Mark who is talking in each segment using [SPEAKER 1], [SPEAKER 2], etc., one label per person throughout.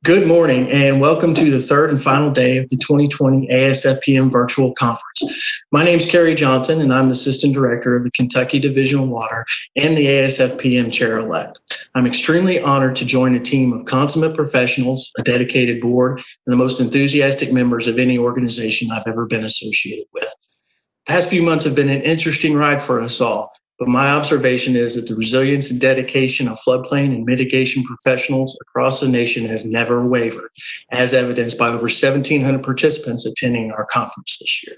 [SPEAKER 1] Good morning and welcome to the third and final day of the 2020 ASFPM Virtual Conference. My name is Carey Johnson and I'm the Assistant Director of the Kentucky Division of Water and the ASFPM Chair-elect. I'm extremely honored to join a team of consummate professionals, a dedicated board, and the most enthusiastic members of any organization I've ever been associated with. The past few months have been an interesting ride for us all. But my observation is that the resilience and dedication of floodplain and mitigation professionals across the nation has never wavered, as evidenced by over 1,700 participants attending our conference this year.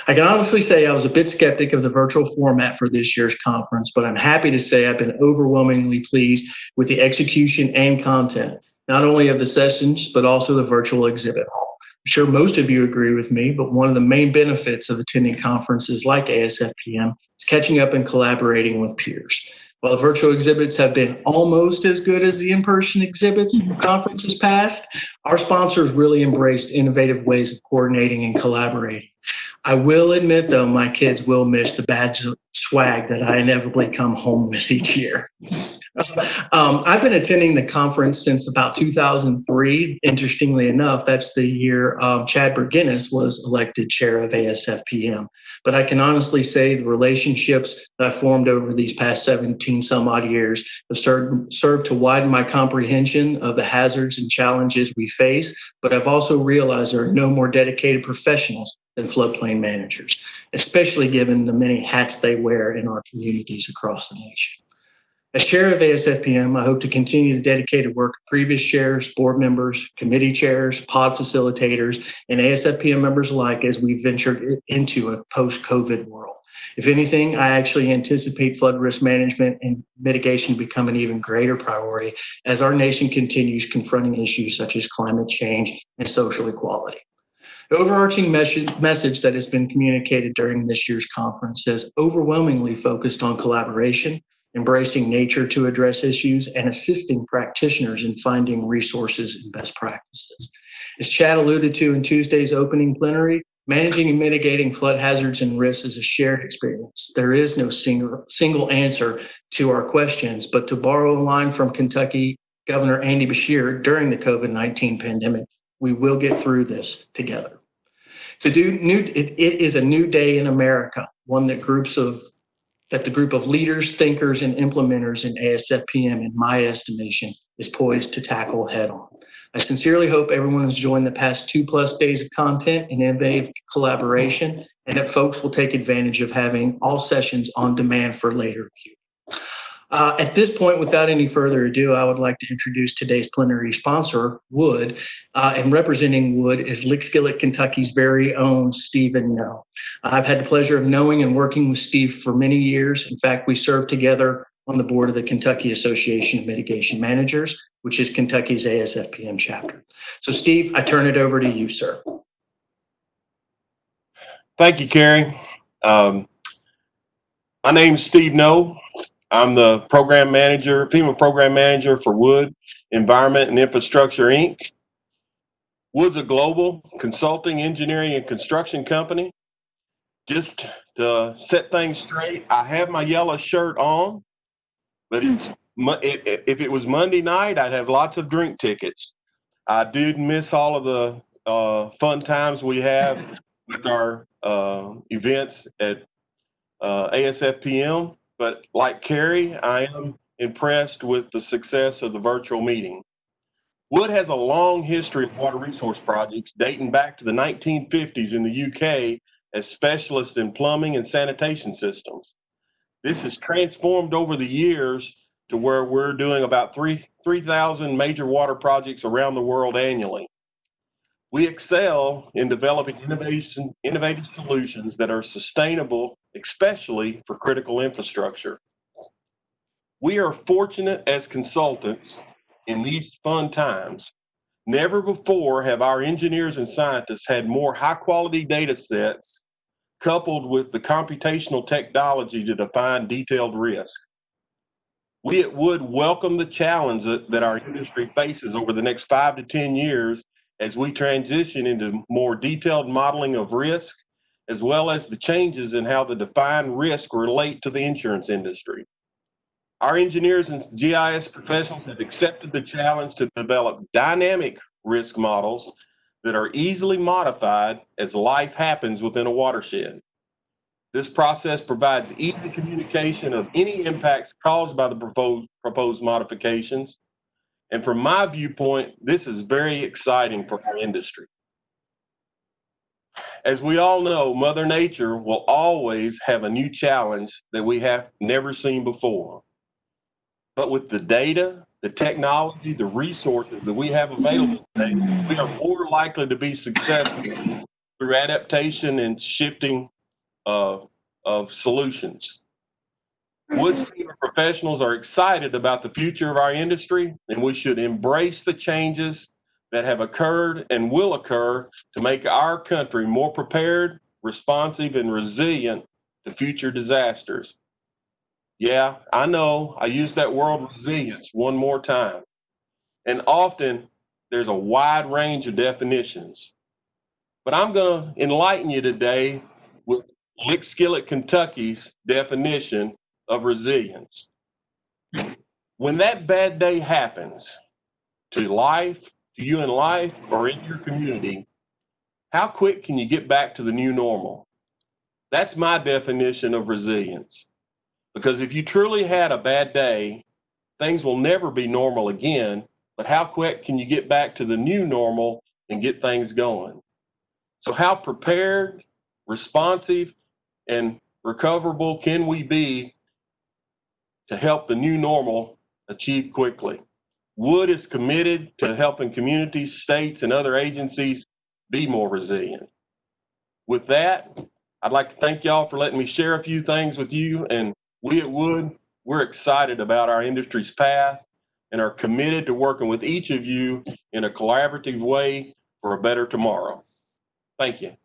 [SPEAKER 1] I can honestly say I was a bit skeptic of the virtual format for this year's conference, but I'm happy to say I've been overwhelmingly pleased with the execution and content, not only of the sessions, but also the virtual exhibit hall. I'm sure most of you agree with me, but one of the main benefits of attending conferences like ASFPM is catching up and collaborating with peers. While the virtual exhibits have been almost as good as the in-person exhibits of conferences past, our sponsors really embraced innovative ways of coordinating and collaborating. I will admit, though, my kids will miss the badge of swag that I inevitably come home with each year. I've been attending the conference since about 2003. Interestingly enough, that's the year Chad Berguinis was elected chair of ASFPM. But I can honestly say the relationships that I formed over these past 17 some odd years have served to widen my comprehension of the hazards and challenges we face. But I've also realized there are no more dedicated professionals than floodplain managers, especially given the many hats they wear in our communities across the nation. As chair of ASFPM, I hope to continue the dedicated work of previous chairs, board members, committee chairs, pod facilitators, and ASFPM members alike as we venture into a post-COVID world. If anything, I actually anticipate flood risk management and mitigation become an even greater priority as our nation continues confronting issues such as climate change and social equality. The overarching message that has been communicated during this year's conference has overwhelmingly focused on collaboration, embracing nature to address issues, and assisting practitioners in finding resources and best practices. As Chad alluded to in Tuesday's opening plenary, managing and mitigating flood hazards and risks is a shared experience. There is no single answer to our questions, but to borrow a line from Kentucky Governor Andy Beshear during the COVID-19 pandemic, we will get through this together. It is a new day in America, one that the group of leaders, thinkers, and implementers in ASFPM, in my estimation, is poised to tackle head on. I sincerely hope everyone has joined the past 2+ days of content and innovative collaboration, and that folks will take advantage of having all sessions on demand for later view. At this point, without any further ado, I would like to introduce today's plenary sponsor, Wood, and representing Wood is Lick Skillet, Kentucky's very own Stephen No. I've had the pleasure of knowing and working with Steve for many years. In fact, we served together on the board of the Kentucky Association of Mitigation Managers, which is Kentucky's ASFPM chapter. So, Steve, I turn it over to you, sir.
[SPEAKER 2] Thank you, Carey. My name's Steve No. I'm the FEMA program manager for Wood Environment and Infrastructure, Inc. Wood's a global consulting, engineering, and construction company. Just to set things straight, I have my yellow shirt on, but if it was Monday night, I'd have lots of drink tickets. I did miss all of the fun times we have with our events at ASFPM. But like Carey, I am impressed with the success of the virtual meeting. Wood has a long history of water resource projects dating back to the 1950s in the UK as specialists in plumbing and sanitation systems. This has transformed over the years to where we're doing about 3,000 major water projects around the world annually. We excel in developing innovative solutions that are sustainable, especially for critical infrastructure. We are fortunate as consultants in these fun times. Never before have our engineers and scientists had more high-quality data sets coupled with the computational technology to define detailed risk. We at Wood welcome the challenge that our industry faces over the next 5 to 10 years as we transition into more detailed modeling of risk, as well as the changes in how the defined risk relate to the insurance industry. Our engineers and GIS professionals have accepted the challenge to develop dynamic risk models that are easily modified as life happens within a watershed. This process provides easy communication of any impacts caused by the proposed modifications. And from my viewpoint, this is very exciting for our industry. As we all know, Mother Nature will always have a new challenge that we have never seen before. But with the data, the technology, the resources that we have available today, we are more likely to be successful through adaptation and shifting of solutions. Wood's team of professionals are excited about the future of our industry, and we should embrace the changes that have occurred and will occur to make our country more prepared, responsive, and resilient to future disasters. Yeah, I know I use that word resilience one more time. And often there's a wide range of definitions. But I'm going to enlighten you today with Lick Skillet, Kentucky's definition of resilience. When that bad day happens to you in life or in your community, how quick can you get back to the new normal? That's my definition of resilience. Because if you truly had a bad day, things will never be normal again, but how quick can you get back to the new normal and get things going? So how prepared, responsive, and recoverable can we be to help the new normal achieve quickly? Wood is committed to helping communities, states, and other agencies be more resilient. With that, I'd like to thank y'all for letting me share a few things with you. And we at Wood, we're excited about our industry's path and are committed to working with each of you in a collaborative way for a better tomorrow. Thank you.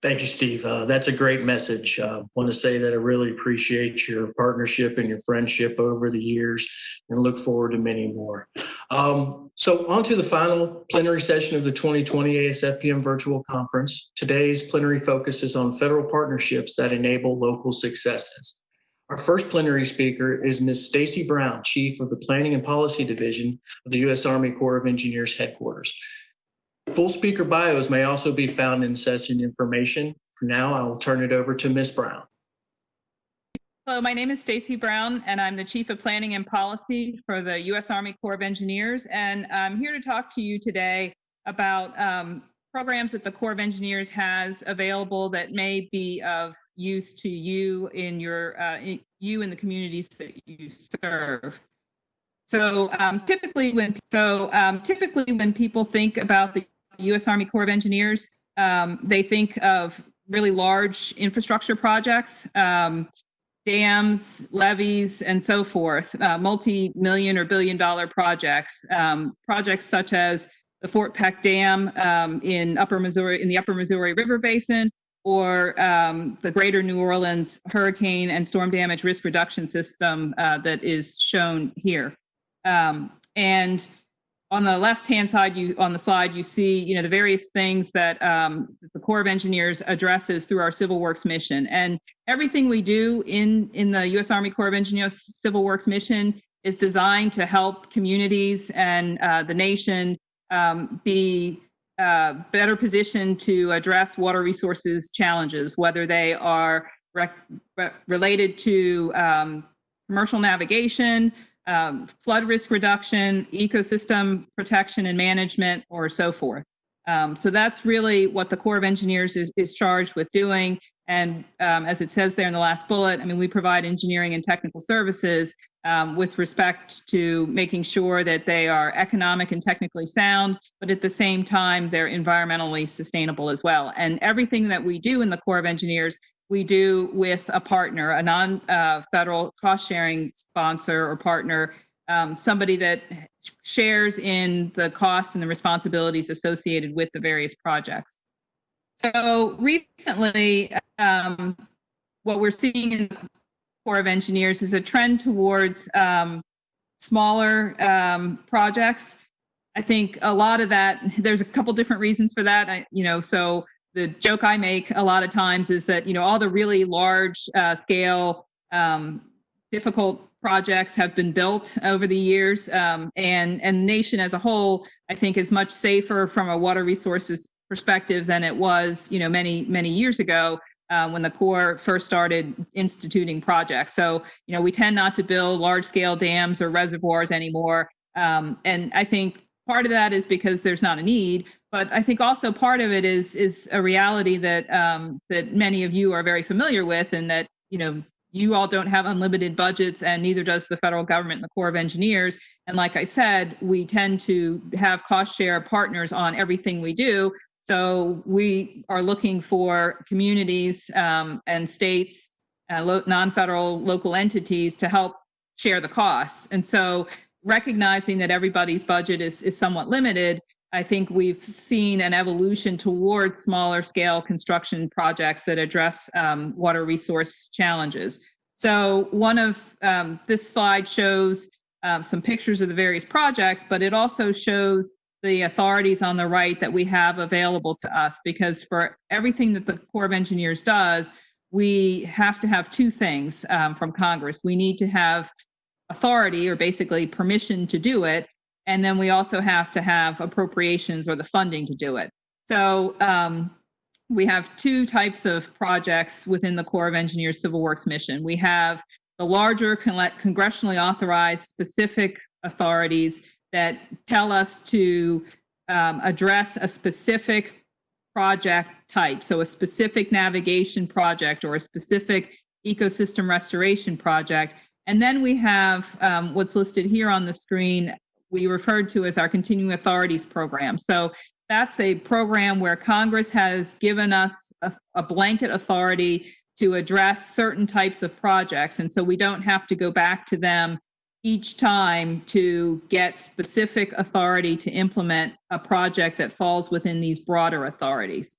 [SPEAKER 1] Thank you, Steve. That's a great message. I want to say that I really appreciate your partnership and your friendship over the years and look forward to many more. So on to the final plenary session of the 2020 ASFPM virtual conference. Today's plenary focuses on federal partnerships that enable local successes. Our first plenary speaker is Ms. Stacey Brown, Chief of the Planning and Policy Division of the U.S. Army Corps of Engineers headquarters. Full speaker bios may also be found in session information. For now, I will turn it over to Ms. Brown.
[SPEAKER 3] Hello, my name is Stacey Brown, and I'm the Chief of Planning and Policy for the U.S. Army Corps of Engineers. And I'm here to talk to you today about programs that the Corps of Engineers has available that may be of use to you in you in the communities that you serve. So typically when people think about the U.S. Army Corps of Engineers, they think of really large infrastructure projects, dams, levees, and so forth, multi-million or billion-dollar projects, projects such as the Fort Peck Dam in the Upper Missouri River Basin, or the Greater New Orleans Hurricane and Storm Damage Risk Reduction System that is shown here. And on the left-hand side, on the slide, you see, the various things that the Corps of Engineers addresses through our Civil Works mission. And everything we do in the U.S. Army Corps of Engineers Civil Works mission is designed to help communities and the nation be better positioned to address water resources challenges, whether they are related to commercial navigation, flood risk reduction, ecosystem protection and management, or so forth. So that's really what the Corps of Engineers is charged with doing. And as it says there in the last bullet, we provide engineering and technical services with respect to making sure that they are economic and technically sound, but at the same time, they're environmentally sustainable as well. And everything that we do in the Corps of Engineers, we do with a partner, a non-federal cost-sharing sponsor or partner, somebody that shares in the costs and the responsibilities associated with the various projects. So recently, what we're seeing in the Corps of Engineers is a trend towards smaller projects. I think a lot of that, there's a couple different reasons for that. So the joke I make a lot of times is that, all the really large scale difficult projects have been built over the years, and the nation as a whole, I think, is much safer from a water resources perspective than it was, many years ago when the Corps first started instituting projects. So, we tend not to build large-scale dams or reservoirs anymore, and I think part of that is because there's not a need, but I think also part of it is a reality that that many of you are very familiar with, and that you all don't have unlimited budgets, and neither does the federal government and the Corps of Engineers. And like I said, we tend to have cost share partners on everything we do. So we are looking for communities and states, non-federal local entities to help share the costs. And so recognizing that everybody's budget is somewhat limited, I think we've seen an evolution towards smaller scale construction projects that address water resource challenges. So one of this slide shows some pictures of the various projects, but it also shows the authorities on the right that we have available to us, because for everything that the Corps of Engineers does, we have to have two things from Congress. We need to have authority, or basically permission to do it, and then we also have to have appropriations or the funding to do it. So we have two types of projects within the Corps of Engineers Civil Works mission. We have the larger congressionally authorized specific authorities that tell us to address a specific project type, so a specific navigation project or a specific ecosystem restoration project. And then we have what's listed here on the screen, we referred to as our Continuing Authorities Program. So that's a program where Congress has given us a blanket authority to address certain types of projects. And so we don't have to go back to them each time to get specific authority to implement a project that falls within these broader authorities.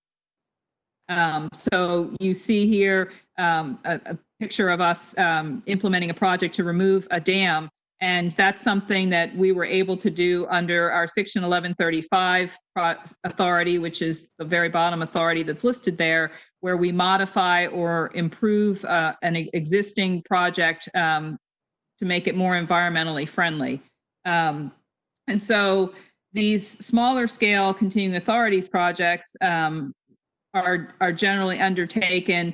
[SPEAKER 3] So you see here a picture of us implementing a project to remove a dam. And that's something that we were able to do under our Section 1135 authority, which is the very bottom authority that's listed there, where we modify or improve an existing project to make it more environmentally friendly. And so these smaller scale continuing authorities projects are generally undertaken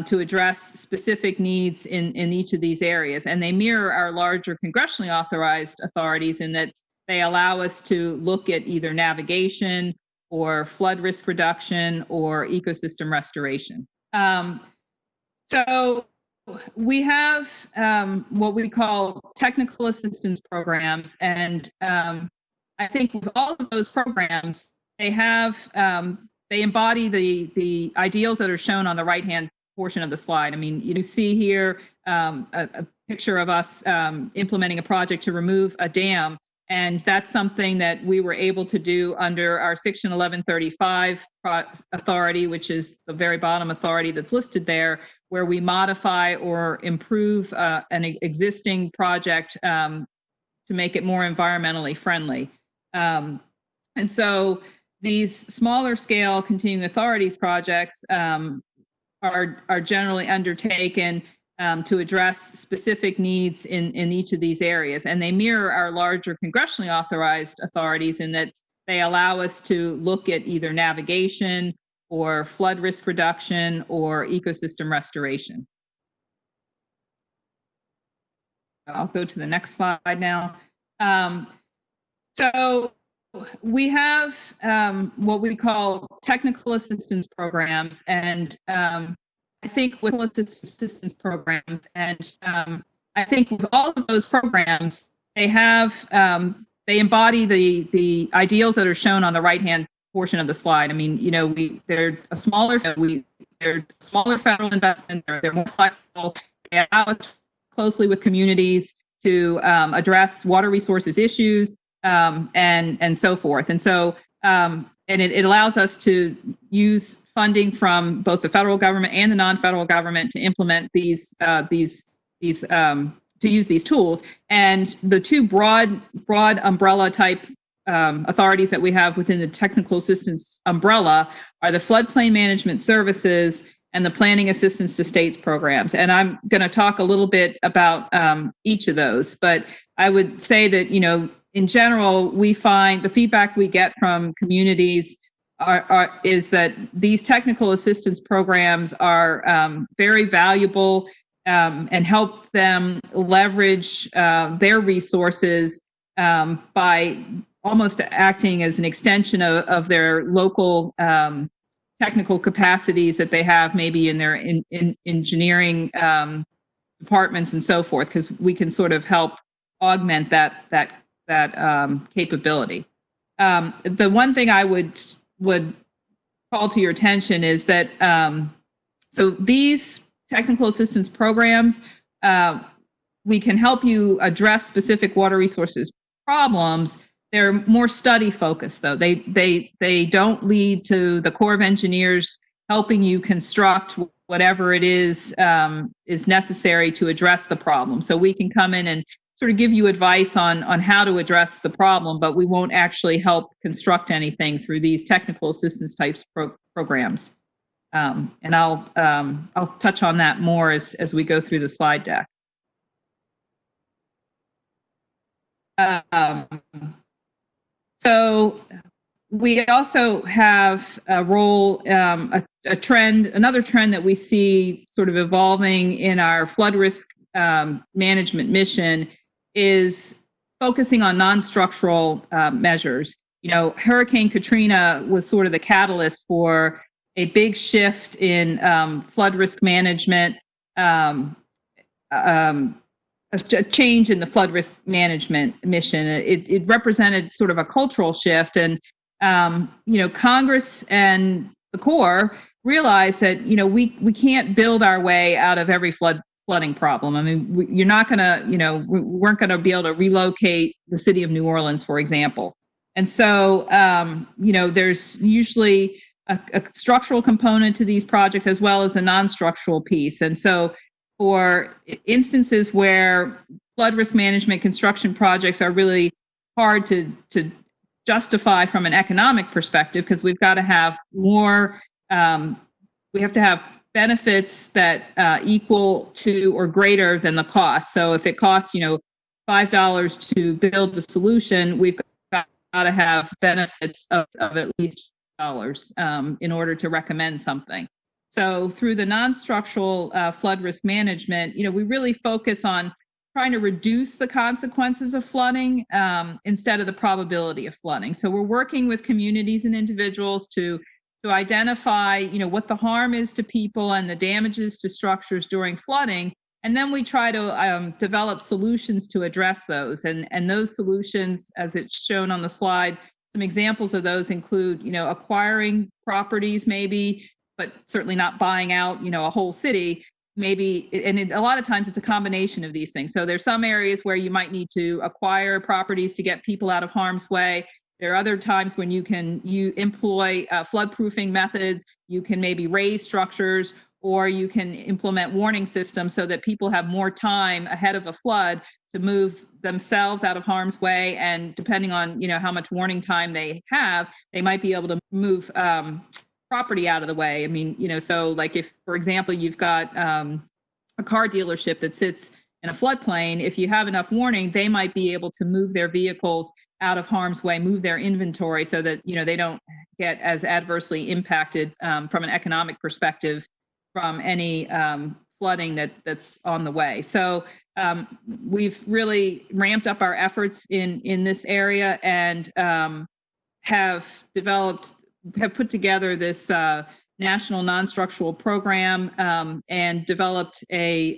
[SPEAKER 3] to address specific needs in each of these areas. And they mirror our larger congressionally authorized authorities in that they allow us to look at either navigation or flood risk reduction or ecosystem restoration. So we have what we call technical assistance programs. And I think with all of those programs, they have, they embody the ideals that are shown on the right-hand portion of the slide. I mean, you see here a picture of us implementing a project to remove a dam. And that's something that we were able to do under our Section 1135 authority, which is the very bottom authority that's listed there, where we modify or improve an existing project to make it more environmentally friendly. And so these smaller scale continuing authorities projects are generally undertaken to address specific needs in each of these areas. And they mirror our larger congressionally authorized authorities in that they allow us to look at either navigation or flood risk reduction or ecosystem restoration. I'll go to the next slide now. So we have what we call technical assistance programs, and I think with assistance programs, and I think with all of those programs, they have they embody the ideals that are shown on the right-hand portion of the slide. I mean, they're a smaller federal investment. They're more flexible. They allow us closely with communities to address water resources issues and so forth. And so and it allows us to use funding from both the federal government and the non-federal government to implement these to use these tools. And the two broad umbrella type authorities that we have within the technical assistance umbrella are the floodplain management services and the Planning Assistance to States programs. And I'm going to talk a little bit about each of those, but I would say that, in general, we find the feedback we get from communities is that these technical assistance programs are very valuable and help them leverage their resources by almost acting as an extension of their local technical capacities that they have maybe in their in engineering departments and so forth, because we can sort of help augment that capability. The one thing I would call to your attention is that so these technical assistance programs, we can help you address specific water resources problems. They're more study focused, though. They don't lead to the Corps of Engineers helping you construct whatever it is necessary to address the problem. So we can come in and sort of give you advice on how to address the problem, but we won't actually help construct anything through these technical assistance types programs. And I'll touch on that more as we go through the slide deck. So we also have a role, a trend, another trend that we see sort of evolving in our flood risk management mission is focusing on non-structural measures. Hurricane Katrina was sort of the catalyst for a big shift in flood risk management, a change in the flood risk management mission. It represented sort of a cultural shift, and Congress and the Corps realized that we can't build our way out of every flooding problem. I mean, you're not going to, we weren't going to be able to relocate the city of New Orleans, for example. And so, there's usually a structural component to these projects as well as a non-structural piece. And so for instances where flood risk management construction projects are really hard to justify from an economic perspective, because we've got to have more, we have to have benefits that equal to or greater than the cost. So if it costs, $5 to build a solution, we've got to have benefits of at least $5 in order to recommend something. So through the non-structural flood risk management, we really focus on trying to reduce the consequences of flooding instead of the probability of flooding. So we're working with communities and individuals to identify, what the harm is to people and the damages to structures during flooding. And then we try to develop solutions to address those. And those solutions, as it's shown on the slide, some examples of those include, acquiring properties maybe, but certainly not buying out, a whole city. Maybe, and a lot of times it's a combination of these things. So there's some areas where you might need to acquire properties to get people out of harm's way. There are other times when you employ floodproofing methods. You can maybe raise structures, or you can implement warning systems so that people have more time ahead of a flood to move themselves out of harm's way. And depending on, how much warning time they have, they might be able to move property out of the way. I mean, so like if, for example, you've got a car dealership that sits in a floodplain, if you have enough warning, they might be able to move their vehicles out of harm's way, move their inventory so that, they don't get as adversely impacted from an economic perspective from any flooding that's on the way. So we've really ramped up our efforts in this area and have put together this national non-structural program and developed a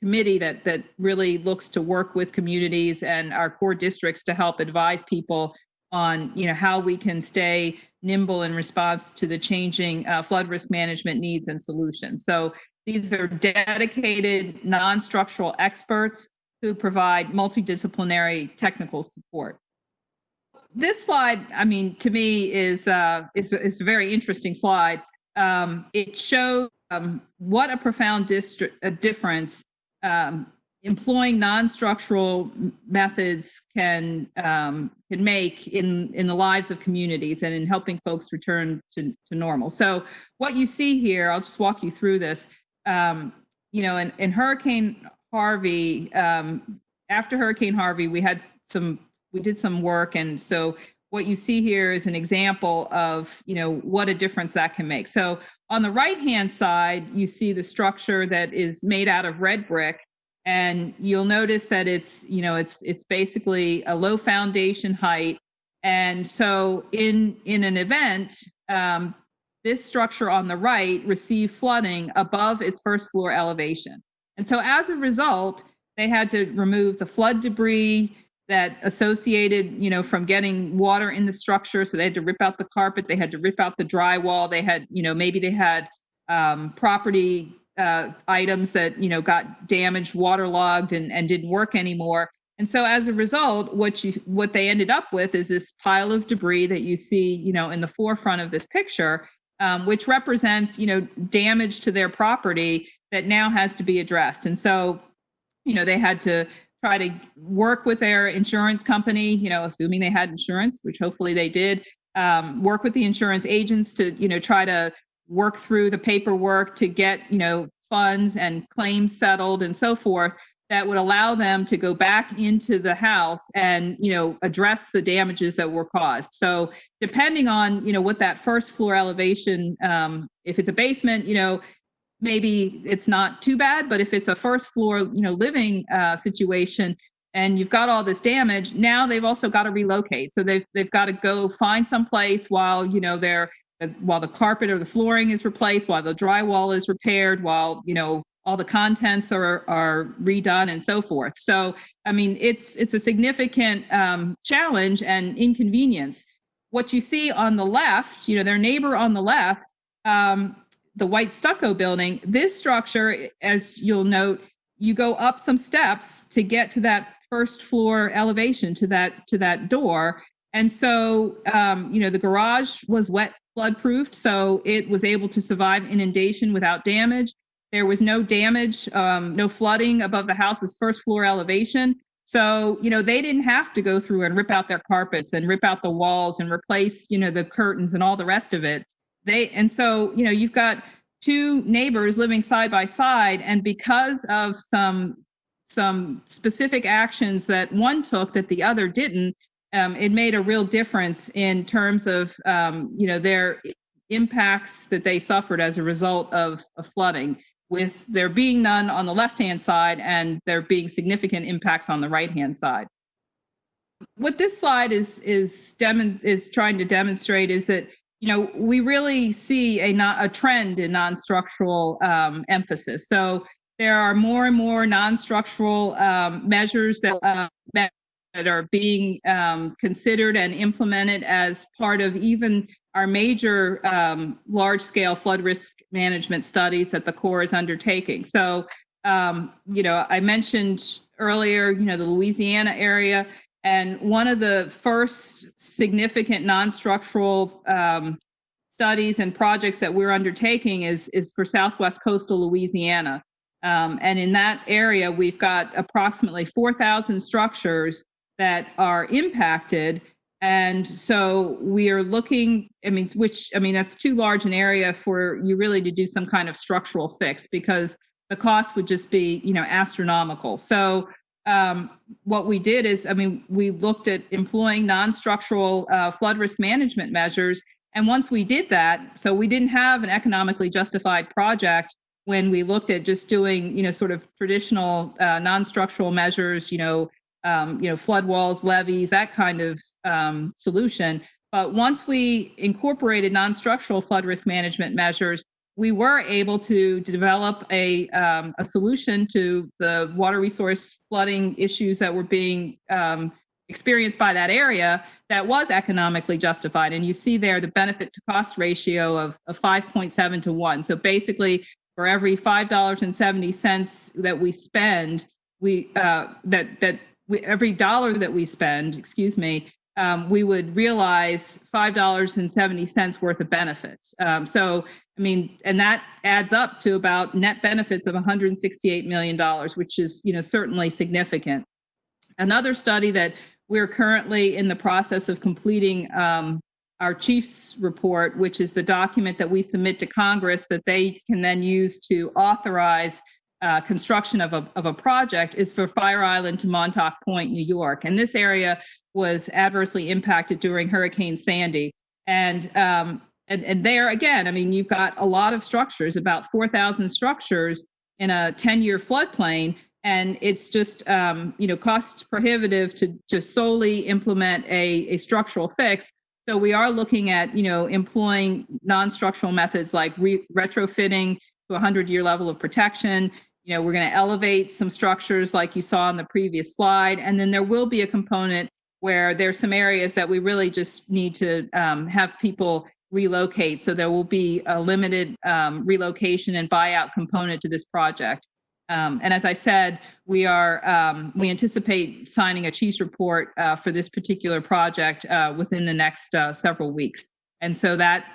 [SPEAKER 3] committee that really looks to work with communities and our core districts to help advise people on how we can stay nimble in response to the changing flood risk management needs and solutions. So these are dedicated non-structural experts who provide multidisciplinary technical support. This slide, to me is a very interesting slide. It shows what a profound difference employing non-structural methods can make in the lives of communities and in helping folks return to normal. So what you see here, I'll just walk you through this. In Hurricane Harvey, after Hurricane Harvey, we did some work, and so what you see here is an example of what a difference that can make. So on the right-hand side, you see the structure that is made out of red brick. And you'll notice that it's basically a low foundation height. And so in an event, this structure on the right received flooding above its first floor elevation. And so as a result, they had to remove the flood debris that associated, from getting water in the structure. So they had to rip out the carpet, they had to rip out the drywall, they had, maybe they had property items that got damaged, waterlogged, and didn't work anymore. And so as a result, what they ended up with is this pile of debris that you see in the forefront of this picture, which represents damage to their property that now has to be addressed. And so they had to try to work with their insurance company, assuming they had insurance, which hopefully they did, work with the insurance agents to try to work through the paperwork to get, funds and claims settled and so forth that would allow them to go back into the house and, address the damages that were caused. So depending on, what that first floor elevation, if it's a basement, maybe it's not too bad, but if it's a first floor, living situation and you've got all this damage, now they've also got to relocate. So they've got to go find some place while, while the carpet or the flooring is replaced, while the drywall is repaired, while, all the contents are redone and so forth. So, I mean, it's a significant challenge and inconvenience. What you see on the left, their neighbor on the left, the white stucco building, this structure, as you'll note, you go up some steps to get to that first floor elevation, to that door. And so, the garage was wet flood-proofed, so it was able to survive inundation without damage. There was no damage, no flooding above the house's first floor elevation. So, they didn't have to go through and rip out their carpets and rip out the walls and replace, the curtains and all the rest of it. So, you've got two neighbors living side by side, and because of some specific actions that one took that the other didn't, it made a real difference in terms of, their impacts that they suffered as a result of flooding, with there being none on the left-hand side and there being significant impacts on the right-hand side. What this slide is trying to demonstrate is that, we really see a trend in non-structural emphasis. So there are more and more non-structural measures that are being considered and implemented as part of even our major large-scale flood risk management studies that the Corps is undertaking. So, I mentioned earlier, the Louisiana area, and one of the first significant non-structural studies and projects that we're undertaking is for Southwest coastal Louisiana. And in that area, we've got approximately 4,000 structures that are impacted. And so we are looking, that's too large an area for you really to do some kind of structural fix, because the cost would just be, astronomical. So what we did is, we looked at employing non-structural flood risk management measures. And once we did that, so we didn't have an economically justified project when we looked at just doing, sort of traditional non-structural measures, flood walls, levees, that kind of solution. But once we incorporated non-structural flood risk management measures, we were able to develop a solution to the water resource flooding issues that were being experienced by that area that was economically justified. And you see there the benefit to cost ratio of 5.7 to 1. So basically, for every $5.70 that we spend, every dollar that we spend, we would realize $5.70 worth of benefits. So, I mean, and that adds up to about net benefits of $168 million, which is, certainly significant. Another study that we're currently in the process of completing our chief's report, which is the document that we submit to Congress that they can then use to authorize construction of a project, is for Fire Island to Montauk Point, New York. And this area was adversely impacted during Hurricane Sandy. And there again, I mean, you've got a lot of structures, about 4,000 structures in a 10-year floodplain. And it's just, cost prohibitive to solely implement a structural fix. So we are looking at, employing non-structural methods like retrofitting to a 100-year level of protection. We're going to elevate some structures like you saw on the previous slide. And then there will be a component where there's some areas that we really just need to have people relocate. So there will be a limited relocation and buyout component to this project. And as I said, we anticipate signing a chief's report for this particular project within the next several weeks. And so that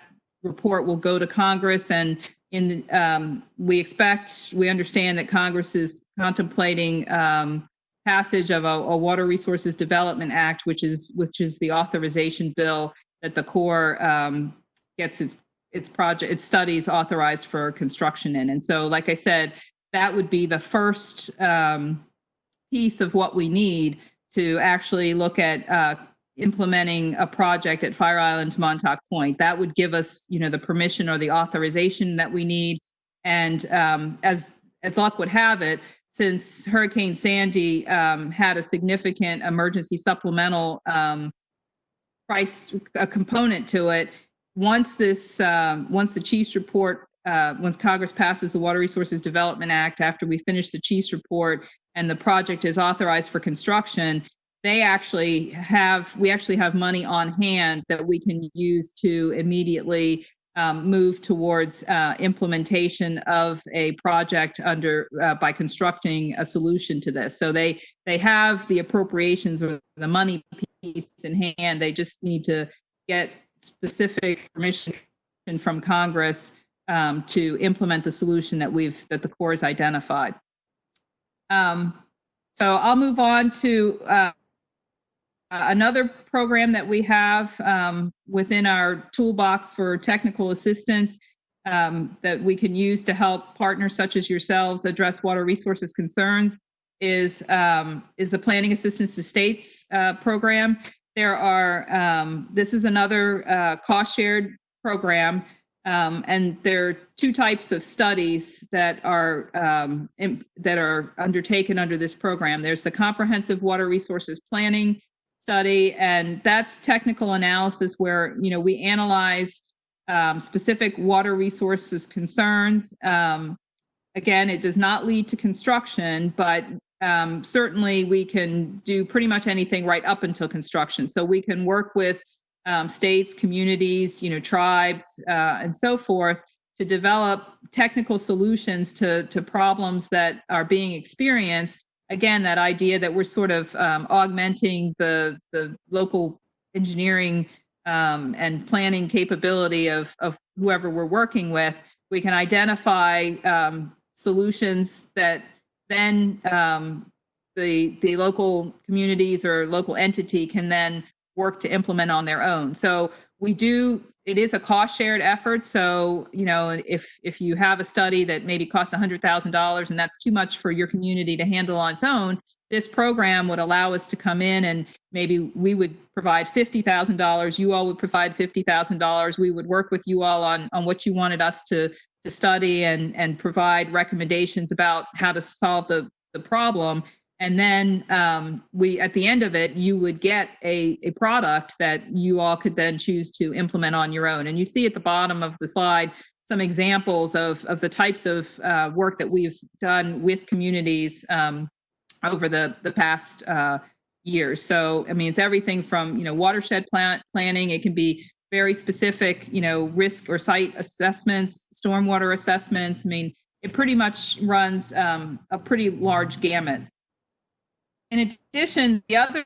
[SPEAKER 3] report will go to Congress, and we understand that Congress is contemplating passage of a Water Resources Development Act, which is the authorization bill that the Corps gets its studies authorized for construction in. And so, like I said, that would be the first piece of what we need to actually look at implementing a project at Fire Island to Montauk Point. That would give us, the permission or the authorization that we need. And as luck would have it, since Hurricane Sandy had a significant emergency supplemental price component to it, once the chief's report, once Congress passes the Water Resources Development Act, after we finish the chief's report and the project is authorized for construction, we actually have money on hand that we can use to immediately move towards implementation of a project by constructing a solution to this. So they have the appropriations or the money piece in hand. They just need to get specific permission from Congress to implement the solution that the Corps has identified. So I'll move on to another program that we have within our toolbox for technical assistance that we can use to help partners such as yourselves address water resources concerns is the Planning Assistance to States program. This is another cost-shared program. And there are two types of studies that are undertaken under this program. There's the Comprehensive Water Resources Planning Study, and that's technical analysis where we analyze specific water resources concerns. Again, it does not lead to construction, but certainly we can do pretty much anything right up until construction. So we can work with states, communities, tribes, and so forth to develop technical solutions to problems that are being experienced. Again, that idea that we're sort of augmenting the local engineering and planning capability of whoever we're working with. We can identify solutions that then the local communities or local entity can then work to implement on their own. So it is a cost shared effort. So, if you have a study that maybe costs $100,000 and that's too much for your community to handle on its own, this program would allow us to come in and maybe we would provide $50,000. You all would provide $50,000. We would work with you all on what you wanted us to study and provide recommendations about how to solve the problem. And then at the end of it, you would get a product that you all could then choose to implement on your own. And you see at the bottom of the slide some examples of the types of work that we've done with communities over the past years. So, I mean, it's everything from, watershed planning. It can be very specific, risk or site assessments, stormwater assessments. I mean, it pretty much runs a pretty large gamut. In addition, the other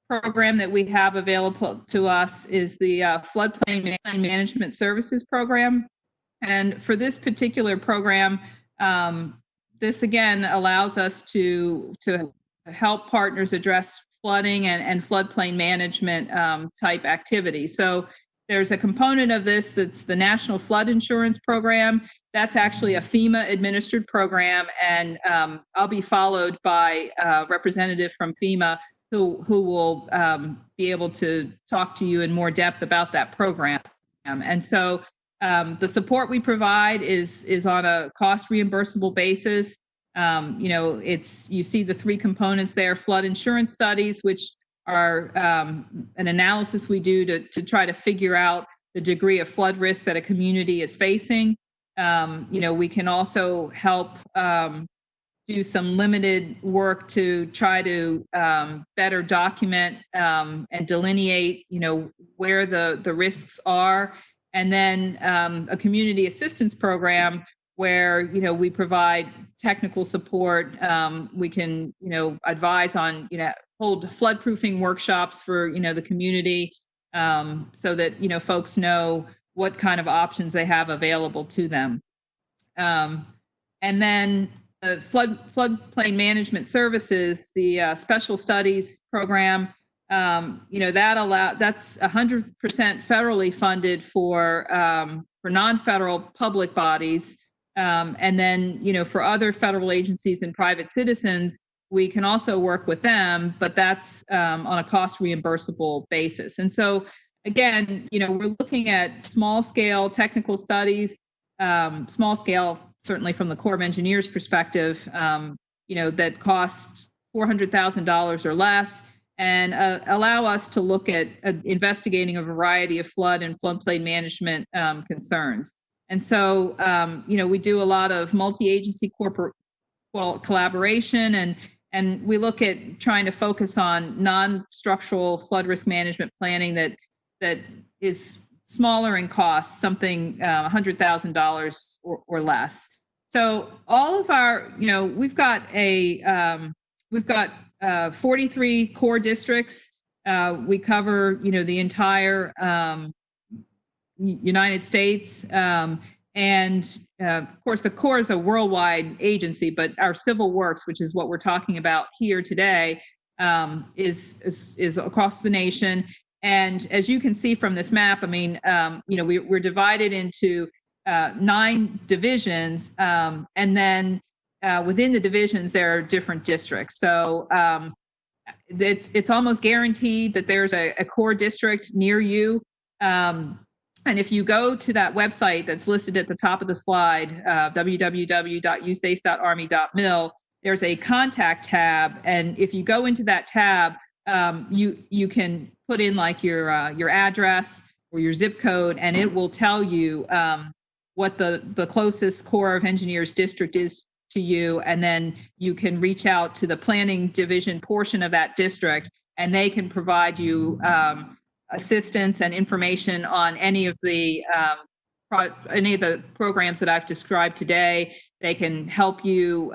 [SPEAKER 3] program that we have available to us is the Floodplain Management Services Program. And for this particular program, this again allows us to help partners address flooding and floodplain management type activities. So there's a component of this that's the National Flood Insurance Program. That's actually a FEMA administered program, and I'll be followed by a representative from FEMA who will be able to talk to you in more depth about that program. And so the support we provide is on a cost reimbursable basis. You see the three components there: flood insurance studies, which are an analysis we do to try to figure out the degree of flood risk that a community is facing. We can also help do some limited work to try to better document and delineate, where the risks are. And then a community assistance program where, we provide technical support. We can, advise on, hold floodproofing workshops for, the community so that, folks know what kind of options they have available to them. And then the floodplain management services, the special studies program, that's 100% federally funded for non-federal public bodies. And then, for other federal agencies and private citizens, we can also work with them, but that's on a cost reimbursable basis. And so, again, we're looking at small scale technical studies, small scale, certainly from the Corps of Engineers perspective, that cost $400,000 or less, and allow us to look at investigating a variety of flood and floodplain management concerns. And so, we do a lot of multi-agency corporate collaboration, and we look at trying to focus on non-structural flood risk management planning that is smaller in cost, something $100,000 or less. So all of our, we've got 43 core districts. We cover, the entire United States. And of course, the Corps is a worldwide agency, but our civil works, which is what we're talking about here today, is across the nation. And as you can see from this map, we're divided into 9 divisions, and then within the divisions there are different districts. So it's almost guaranteed that there's a core district near you. And if you go to that website that's listed at the top of the slide, www.usace.army.mil, there's a contact tab. And if you go into that tab, you can put in like your address or your zip code, and it will tell you what the closest Corps of Engineers district is to you. And then you can reach out to the planning division portion of that district, and they can provide you assistance and information on any of the programs that I've described today. They can help you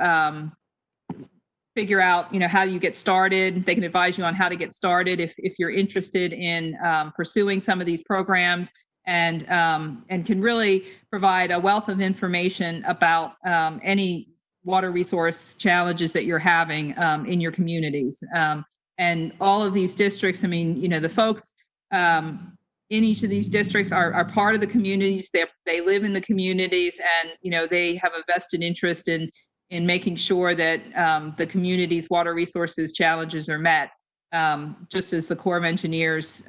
[SPEAKER 3] figure out, how you get started. They can advise you on how to get started if you're interested in pursuing some of these programs, and can really provide a wealth of information about any water resource challenges that you're having in your communities. And all of these districts, the folks in each of these districts are part of the communities. They live in the communities, and they have a vested interest in making sure that the community's water resources challenges are met, just as the Corps of Engineers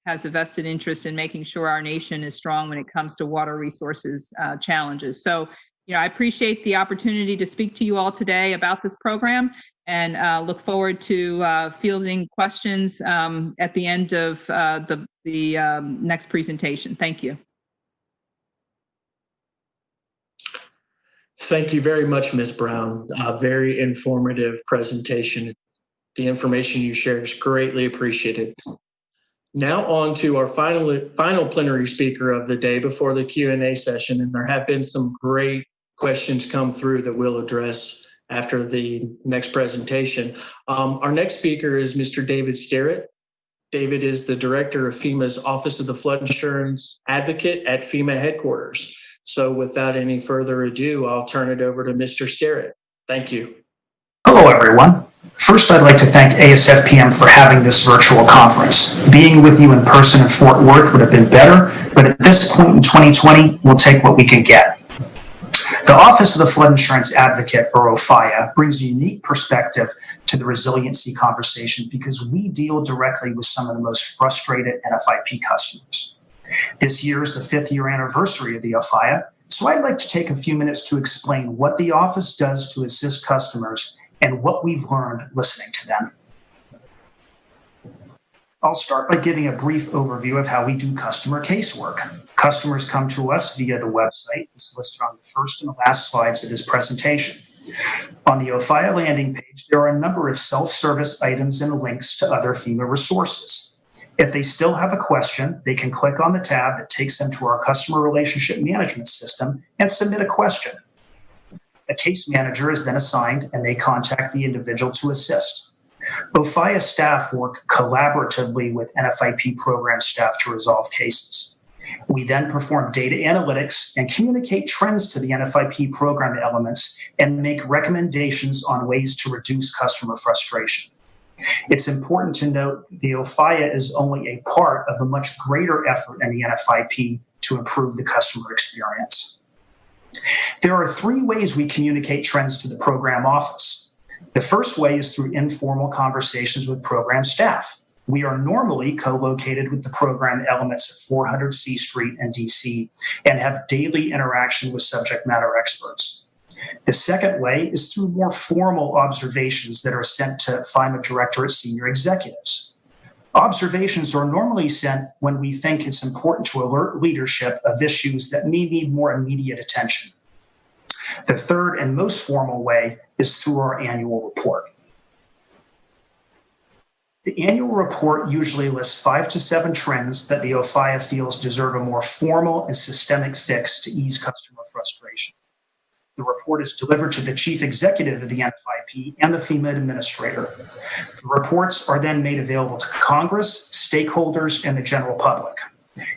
[SPEAKER 3] has a vested interest in making sure our nation is strong when it comes to water resources challenges. So, I appreciate the opportunity to speak to you all today about this program, and look forward to fielding questions at the end of the next presentation. Thank you.
[SPEAKER 1] Thank you very much, Ms. Brown. Very informative presentation. The information you shared is greatly appreciated. Now on to our final plenary speaker of the day before the Q&A session, and there have been some great questions come through that we'll address after the next presentation. Our next speaker is Mr. David Stearrett. David is the director of FEMA's Office of the Flood Insurance Advocate at FEMA headquarters. So without any further ado, I'll turn it over to Mr. Stearrett. Thank you.
[SPEAKER 4] Hello, everyone. First, I'd like to thank ASFPM for having this virtual conference. Being with you in person in Fort Worth would have been better, but at this point in 2020, we'll take what we can get. The Office of the Flood Insurance Advocate, or OFIA, brings a unique perspective to the resiliency conversation because we deal directly with some of the most frustrated NFIP customers. This year is the 5th year anniversary of the OFIA, so I'd like to take a few minutes to explain what the office does to assist customers and what we've learned listening to them. I'll start by giving a brief overview of how we do customer casework. Customers come to us via the website. It's listed on the first and the last slides of this presentation. On the OFIA landing page, there are a number of self-service items and links to other FEMA resources. If they still have a question, they can click on the tab that takes them to our customer relationship management system and submit a question. A case manager is then assigned and they contact the individual to assist. OFIA staff work collaboratively with NFIP program staff to resolve cases. We then perform data analytics and communicate trends to the NFIP program elements and make recommendations on ways to reduce customer frustration. It's important to note that the OFIA is only a part of a much greater effort in the NFIP to improve the customer experience. There are 3 ways we communicate trends to the program office. The first way is through informal conversations with program staff. We are normally co-located with the program elements at 400 C Street in DC and have daily interaction with subject matter experts. The second way is through more formal observations that are sent to FEMA Directorate senior executives. Observations are normally sent when we think it's important to alert leadership of issues that may need more immediate attention. The third and most formal way is through our annual report. The annual report usually lists 5 to 7 trends that the OFIA feels deserve a more formal and systemic fix to ease customer frustration. The report is delivered to the chief executive of the NFIP and the FEMA administrator. The reports are then made available to Congress, stakeholders, and the general public.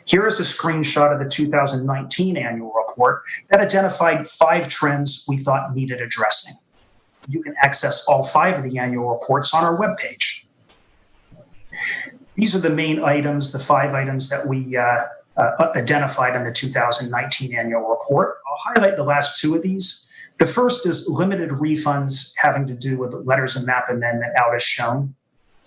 [SPEAKER 4] Here is a screenshot of the 2019 annual report that identified 5 trends we thought needed addressing. You can access all 5 of the annual reports on our webpage. These are the main items, the 5 items that we identified in the 2019 annual report. I'll highlight the last 2 of these. The first is limited refunds having to do with the letters of map amendment out as shown.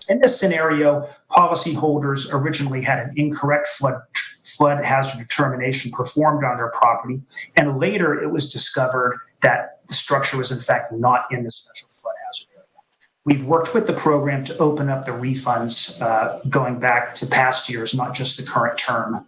[SPEAKER 4] In this scenario, policyholders originally had an incorrect flood hazard determination performed on their property, and later it was discovered that the structure was in fact not in the special flood hazard area. We've worked with the program to open up the refunds going back to past years, not just the current term.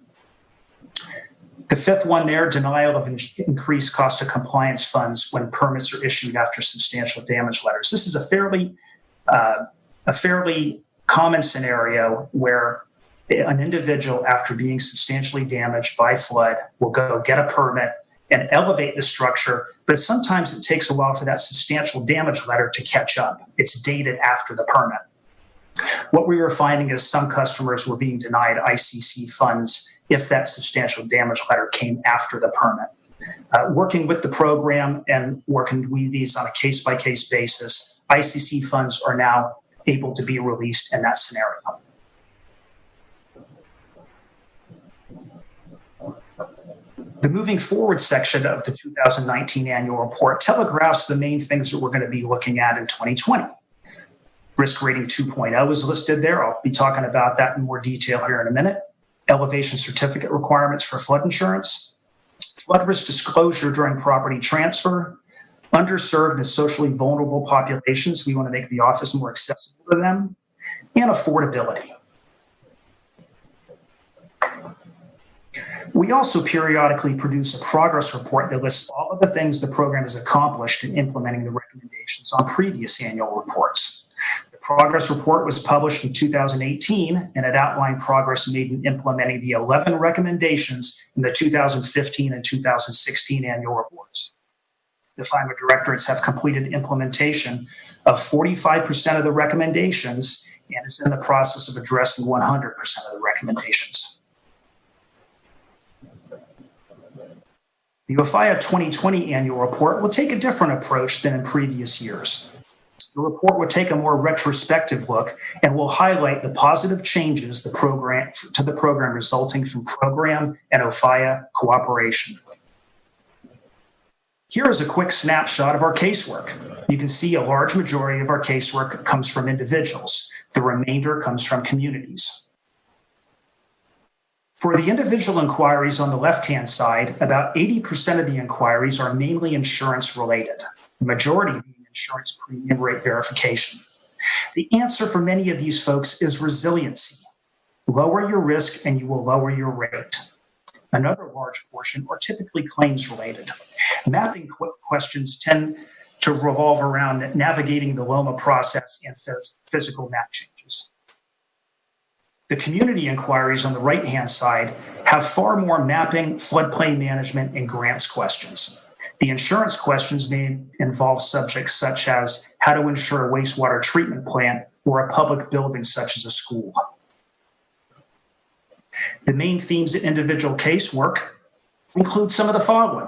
[SPEAKER 4] The 5th one there, denial of increased cost of compliance funds when permits are issued after substantial damage letters. This is a fairly common scenario where an individual, after being substantially damaged by flood, will go get a permit and elevate the structure, but sometimes it takes a while for that substantial damage letter to catch up. It's dated after the permit. What we were finding is some customers were being denied ICC funds if that substantial damage letter came after the permit. Working with the program and working with these on a case-by-case basis, ICC funds are now able to be released in that scenario. The moving forward section of the 2019 annual report telegraphs the main things that we're going to be looking at in 2020. Risk rating 2.0 is listed there. I'll be talking about that in more detail here in a minute. Elevation certificate requirements for flood insurance, flood risk disclosure during property transfer, underserved and socially vulnerable populations. We want to make the office more accessible to them, and affordability. We also periodically produce a progress report that lists all of the things the program has accomplished in implementing the recommendations on previous annual reports. The progress report was published in 2018, and it outlined progress made in implementing the 11 recommendations in the 2015 and 2016 annual reports. The FEMA directorates have completed implementation of 45% of the recommendations and is in the process of addressing 100% of the recommendations. The OFIA 2020 annual report will take a different approach than in previous years. The report will take a more retrospective look and will highlight the positive changes to the program resulting from program and OFIA cooperation. Here is a quick snapshot of our casework. You can see a large majority of our casework comes from individuals. The remainder comes from communities. For the individual inquiries on the left-hand side, about 80% of the inquiries are mainly insurance related, the majority being insurance premium rate verification. The answer for many of these folks is resiliency. Lower your risk and you will lower your rate. Another large portion are typically claims related. Mapping questions tend to revolve around navigating the LOMA process and physical map changes. The community inquiries on the right-hand side have far more mapping, floodplain management, and grants questions. The insurance questions may involve subjects such as how to insure a wastewater treatment plant or a public building such as a school. The main themes of individual casework include some of the following.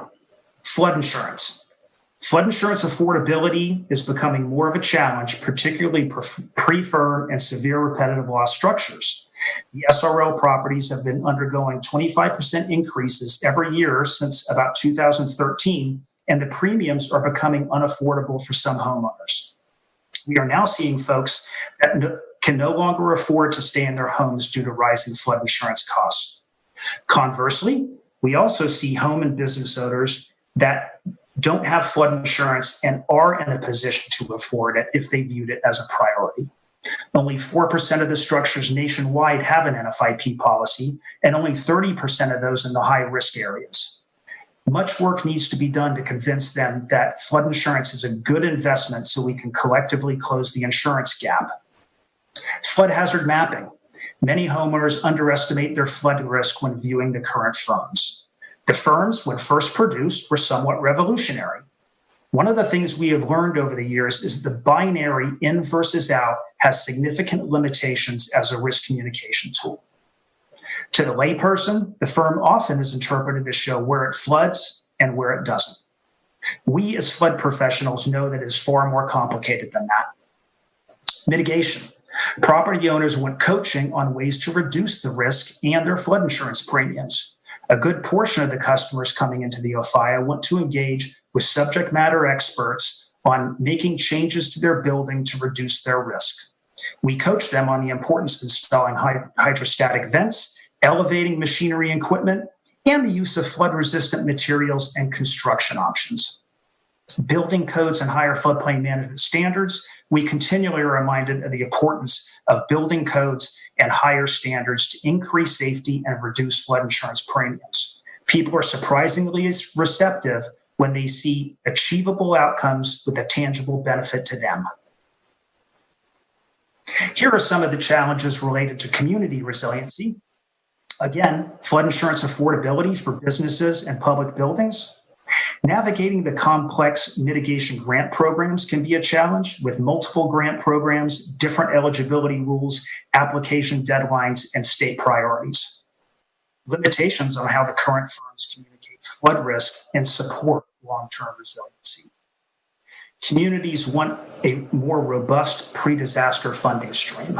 [SPEAKER 4] Flood insurance. Flood insurance affordability is becoming more of a challenge, particularly pre-firm and severe repetitive loss structures. The SRL properties have been undergoing 25% increases every year since about 2013, and the premiums are becoming unaffordable for some homeowners. We are now seeing folks that can no longer afford to stay in their homes due to rising flood insurance costs. Conversely, we also see home and business owners that don't have flood insurance and are in a position to afford it if they viewed it as a priority. Only 4% of the structures nationwide have an NFIP policy, and only 30% of those in the high-risk areas. Much work needs to be done to convince them that flood insurance is a good investment so we can collectively close the insurance gap. Flood hazard mapping. Many homeowners underestimate their flood risk when viewing the current firms. The firms, when first produced, were somewhat revolutionary. One of the things we have learned over the years is the binary in versus out has significant limitations as a risk communication tool. To the layperson, the firm often is interpreted to show where it floods and where it doesn't. We as flood professionals know that it is far more complicated than that. Mitigation. Property owners want coaching on ways to reduce the risk and their flood insurance premiums. A good portion of the customers coming into the OFIA want to engage with subject matter experts on making changes to their building to reduce their risk. We coach them on the importance of installing hydrostatic vents, elevating machinery and equipment, and the use of flood-resistant materials and construction options. Building codes and higher floodplain management standards, we continually are reminded of the importance of building codes and higher standards to increase safety and reduce flood insurance premiums. People are surprisingly receptive when they see achievable outcomes with a tangible benefit to them. Here are some of the challenges related to community resiliency. Again, flood insurance affordability for businesses and public buildings. Navigating the complex mitigation grant programs can be a challenge with multiple grant programs, different eligibility rules, application deadlines, and state priorities. Limitations on how the current firms communicate flood risk and support long-term resiliency. Communities want a more robust pre-disaster funding stream.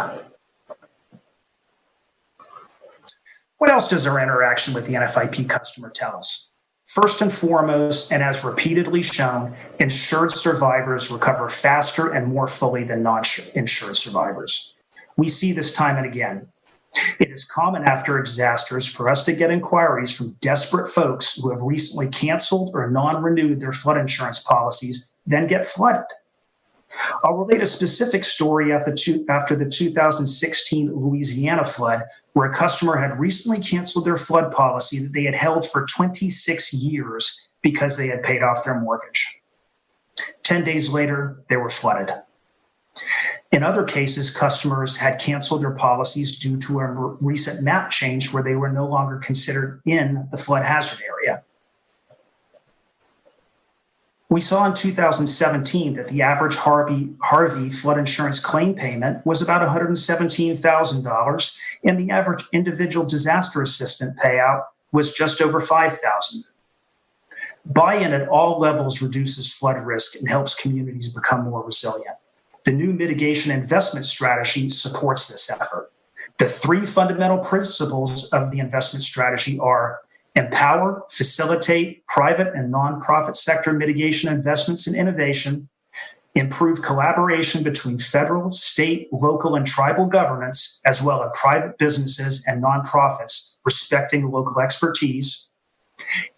[SPEAKER 4] What else does our interaction with the NFIP customer tell us? First and foremost, and as repeatedly shown, insured survivors recover faster and more fully than non-insured survivors. We see this time and again. It is common after disasters for us to get inquiries from desperate folks who have recently canceled or non-renewed their flood insurance policies, then get flooded. I'll relate a specific story after the 2016 Louisiana flood, where a customer had recently canceled their flood policy that they had held for 26 years because they had paid off their mortgage. 10 days later, they were flooded. In other cases, customers had canceled their policies due to a recent map change where they were no longer considered in the flood hazard area. We saw in 2017 that the average Harvey flood insurance claim payment was about $117,000, and the average individual disaster assistant payout was just over $5,000. Buy-in at all levels reduces flood risk and helps communities become more resilient. The new mitigation investment strategy supports this effort. The three fundamental principles of the investment strategy are empower, facilitate private and nonprofit sector mitigation investments and innovation, improve collaboration between federal, state, local, and tribal governments, as well as private businesses and nonprofits respecting local expertise,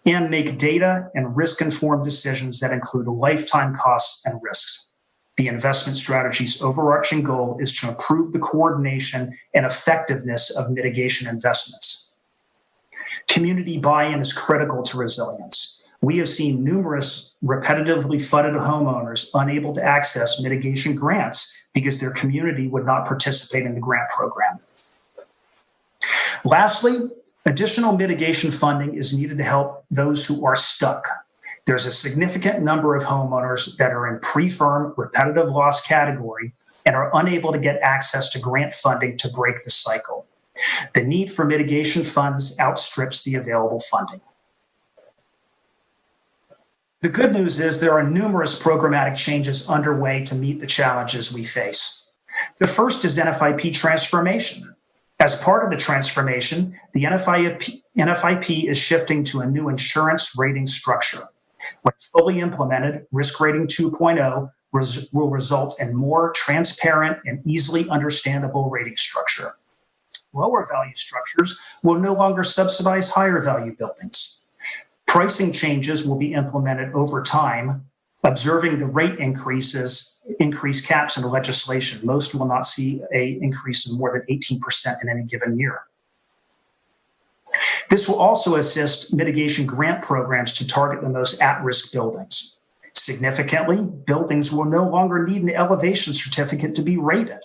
[SPEAKER 4] and make data and risk-informed decisions that include lifetime costs and risks. The investment strategy's overarching goal is to improve the coordination and effectiveness of mitigation investments. Community buy-in is critical to resilience. We have seen numerous repetitively flooded homeowners unable to access mitigation grants because their community would not participate in the grant program. Lastly, additional mitigation funding is needed to help those who are stuck. There's a significant number of homeowners that are in pre-firm repetitive loss category and are unable to get access to grant funding to break the cycle. The need for mitigation funds outstrips the available funding. The good news is there are numerous programmatic changes underway to meet the challenges we face. The first is NFIP transformation. As part of the transformation, the NFIP is shifting to a new insurance rating structure. When fully implemented, Risk Rating 2.0 will result in more transparent and easily understandable rating structure. Lower value structures will no longer subsidize higher value buildings. Pricing changes will be implemented over time, observing the rate increase caps in the legislation. Most will not see an increase of more than 18% in any given year. This will also assist mitigation grant programs to target the most at-risk buildings. Significantly, buildings will no longer need an elevation certificate to be rated.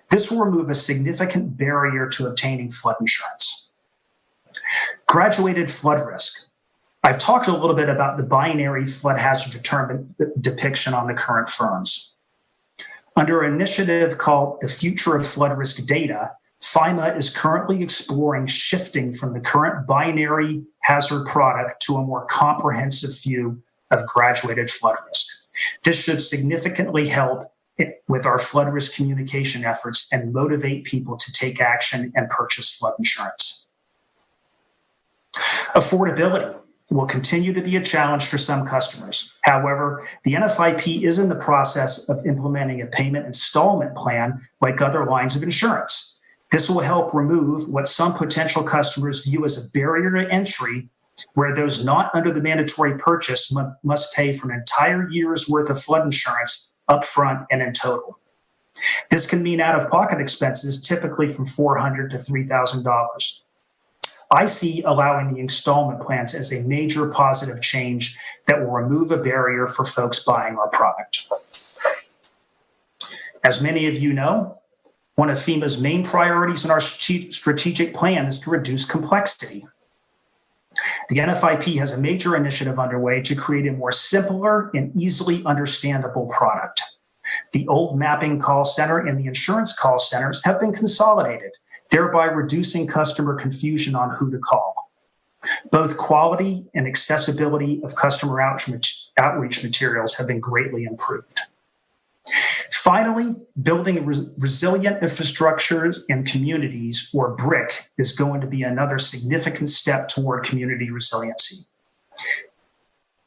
[SPEAKER 4] This will remove a significant barrier to obtaining flood insurance. Graduated flood risk. I've talked a little bit about the binary flood hazard depiction on the current firms. Under an initiative called the Future of Flood Risk Data, FEMA is currently exploring shifting from the current binary hazard product to a more comprehensive view of graduated flood risk. This should significantly help with our flood risk communication efforts and motivate people to take action and purchase flood insurance. Affordability will continue to be a challenge for some customers. However, the NFIP is in the process of implementing a payment installment plan like other lines of insurance. This will help remove what some potential customers view as a barrier to entry, where those not under the mandatory purchase must pay for an entire year's worth of flood insurance upfront and in total. This can mean out-of-pocket expenses typically from $400 to $3,000. I see allowing the installment plans as a major positive change that will remove a barrier for folks buying our product. As many of you know, one of FEMA's main priorities in our strategic plan is to reduce complexity. The NFIP has a major initiative underway to create a more simpler and easily understandable product. The old mapping call center and the insurance call centers have been consolidated, thereby reducing customer confusion on who to call. Both quality and accessibility of customer outreach materials have been greatly improved. Finally, building resilient infrastructures and communities, or BRIC, is going to be another significant step toward community resiliency.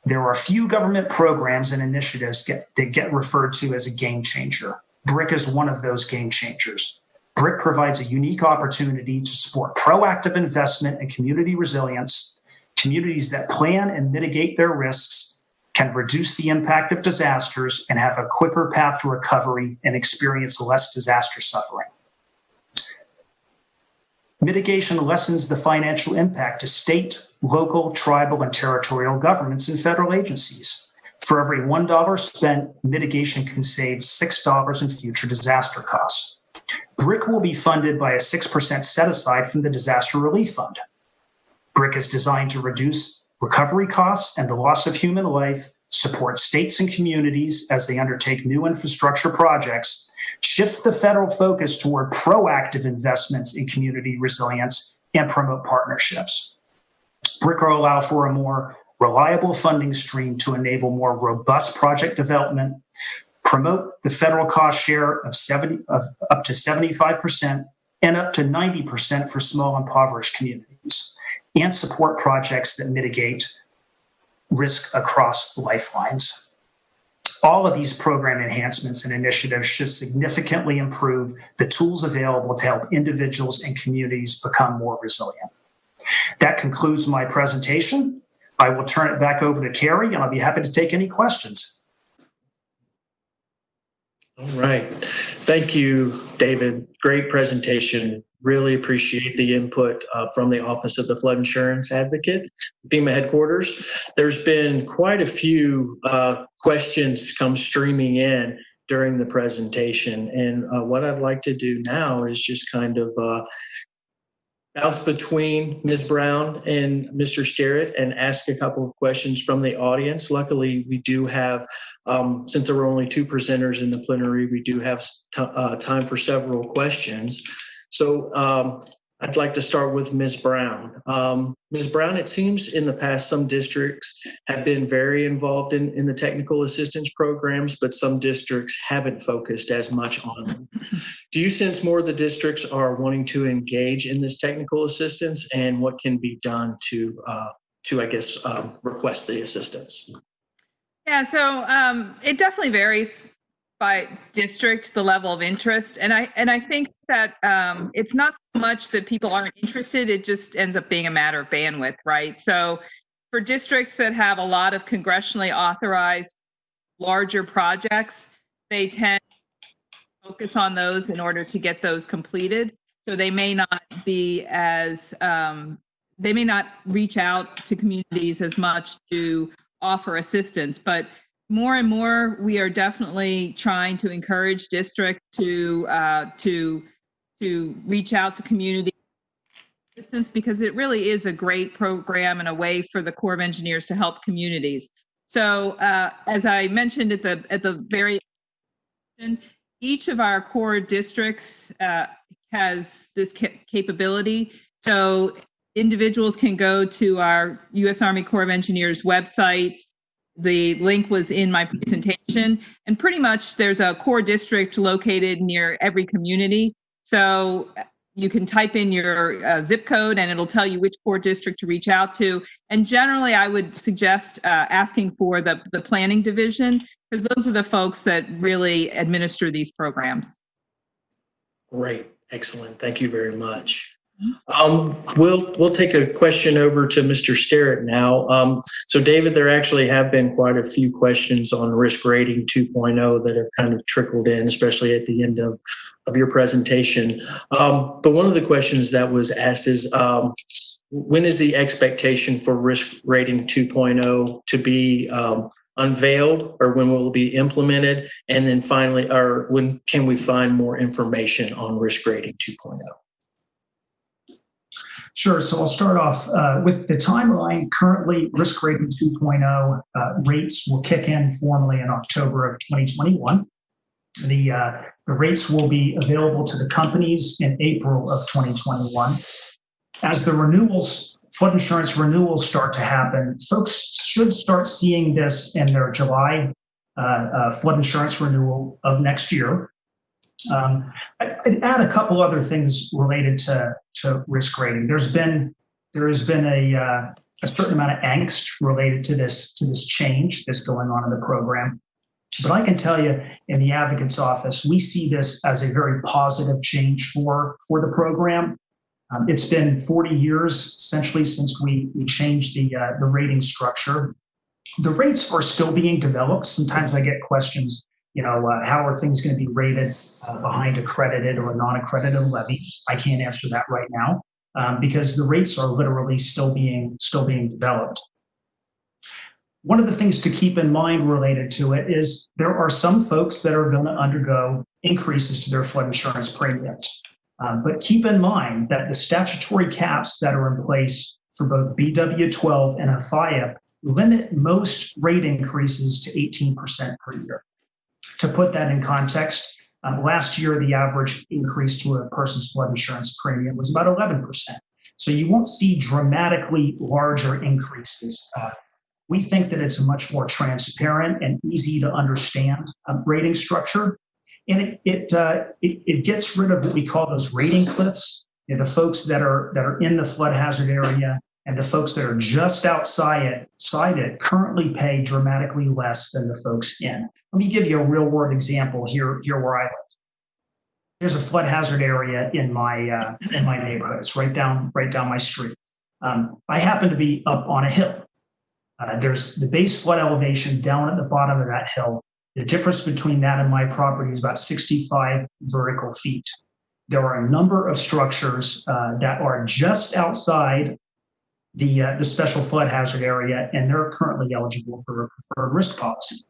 [SPEAKER 4] There are a few government programs and initiatives that get referred to as a game changer. BRIC is one of those game changers. BRIC provides a unique opportunity to support proactive investment in community resilience. Communities that plan and mitigate their risks can reduce the impact of disasters and have a quicker path to recovery and experience less disaster suffering. Mitigation lessens the financial impact to state, local, tribal, and territorial governments and federal agencies. For every $1 spent, mitigation can save $6 in future disaster costs. BRIC will be funded by a 6% set-aside from the Disaster Relief Fund. BRIC is designed to reduce recovery costs and the loss of human life support states and communities as they undertake new infrastructure projects, shift the federal focus toward proactive investments in community resilience, and promote partnerships. BRIC will allow for a more reliable funding stream to enable more robust project development, promote the federal cost share of up to 75% and up to 90% for small impoverished communities, and support projects that mitigate risk across lifelines. All of these program enhancements and initiatives should significantly improve the tools available to help individuals and communities become more resilient. That concludes my presentation. I will turn it back over to Carey, and I'll be happy to take any questions.
[SPEAKER 1] All right. Thank you, David. Great presentation. Really appreciate the input from the Office of the Flood Insurance Advocate, FEMA headquarters. There's been quite a few questions come streaming in during the presentation. And what I'd like to do now is just kind of bounce between Ms. Brown and Mr. Stearrett and ask a couple of questions from the audience. Luckily, we do have, since there were only two presenters in the plenary, we do have time for several questions. So I'd like to start with Ms. Brown. Ms. Brown, it seems in the past some districts have been very involved in the technical assistance programs, but some districts haven't focused as much on them. Do you sense more of the districts are wanting to engage in this technical assistance, and what can be done to I guess, request the assistance?
[SPEAKER 3] Yeah, so it definitely varies by district, the level of interest. And I think that it's not so much that people aren't interested, it just ends up being a matter of bandwidth, right? So for districts that have a lot of congressionally authorized larger projects, they tend to focus on those in order to get those completed. So they may not be as, they may not reach out to communities as much to offer assistance, but more and more, we are definitely trying to encourage districts to reach out to community assistance, because it really is a great program and a way for the Corps of Engineers to help communities. So, as I mentioned at the very end, each of our core districts has this capability. So individuals can go to our U.S. Army Corps of Engineers website. The link was in my presentation, and pretty much there's a core district located near every community. So you can type in your zip code and it'll tell you which core district to reach out to. And generally, I would suggest asking for the planning division, because those are the folks that really administer these programs.
[SPEAKER 1] Great. Excellent. Thank you very much. We'll take a question over to Mr. Stearrett now. So David, there actually have been quite a few questions on risk rating 2.0 that have kind of trickled in, especially at the end of your presentation. But one of the questions that was asked is, when is the expectation for risk rating 2.0 to be unveiled, or when will it be implemented? And then finally, or when can we find more information on risk rating 2.0?
[SPEAKER 4] Sure. So I'll start off with the timeline. Currently, risk rating 2.0 rates will kick in formally in October of 2021. The rates will be available to the companies in April of 2021. As the renewals, flood insurance renewals start to happen, folks should start seeing this in their July flood insurance renewal of next year. I'd add a couple other things related to risk rating. There has been a certain amount of angst related to this change that's going on in the program. But I can tell you, in the advocate's office, we see this as a very positive change for the program. It's been 40 years essentially since we changed the rating structure. The rates are still being developed. Sometimes I get questions, how are things going to be rated behind accredited or non-accredited levies? I can't answer that right now because the rates are literally still being developed. One of the things to keep in mind related to it is there are some folks that are going to undergo increases to their flood insurance premiums. But keep in mind that the statutory caps that are in place for both BW12 and a FIAP limit most rate increases to 18% per year. To put that in context, last year, the average increase to a person's flood insurance premium was about 11%. So you won't see dramatically larger increases. We think that it's a much more transparent and easy to understand rating structure. And it gets rid of what we call those rating cliffs. The folks that are in the flood hazard area and the folks that are just outside it currently pay dramatically less than the folks in. Let me give you a real world example here where I live. There's a flood hazard area in my neighborhood. It's right down my street. I happen to be up on a hill. There's the base flood elevation down at the bottom of that hill. The difference between that and my property is about 65 vertical feet. There are a number of structures that are just outside the special flood hazard area, and they're currently eligible for a preferred risk policy.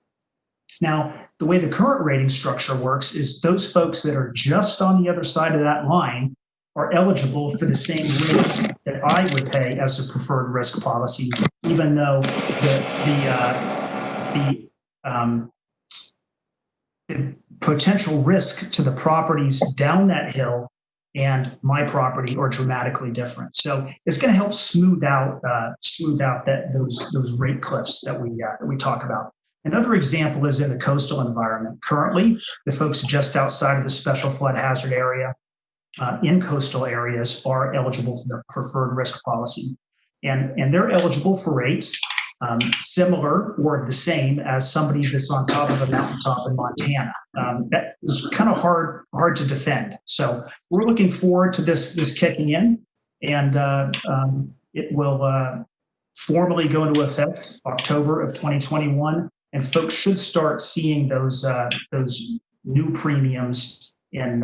[SPEAKER 4] Now, the way the current rating structure works is those folks that are just on the other side of that line are eligible for the same rate that I would pay as a preferred risk policy, even though the potential risk to the properties down that hill and my property are dramatically different. So it's going to help smooth out those rate cliffs that we talk about. Another example is in the coastal environment. Currently, the folks just outside of the special flood hazard area in coastal areas are eligible for the preferred risk policy. And they're eligible for rates similar or the same as somebody that's on top of a mountaintop in Montana. That is kind of hard to defend. So we're looking forward to this kicking in, and it will formally go into effect October of 2021. And folks should start seeing those new premiums in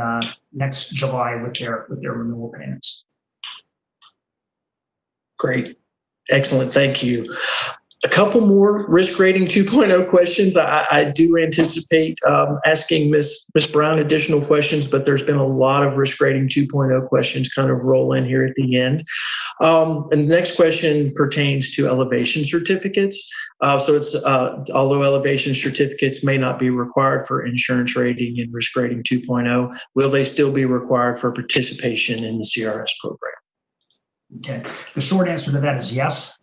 [SPEAKER 4] next July with their renewal payments.
[SPEAKER 1] Great. Excellent. Thank you. A couple more risk rating 2.0 questions. I do anticipate asking Ms. Brown additional questions, but there's been a lot of risk rating 2.0 questions kind of roll in here at the end. And the next question pertains to elevation certificates. So it's although elevation certificates may not be required for insurance rating and risk rating 2.0, will they still be required for participation in the CRS program?
[SPEAKER 4] Okay. The short answer to that is yes.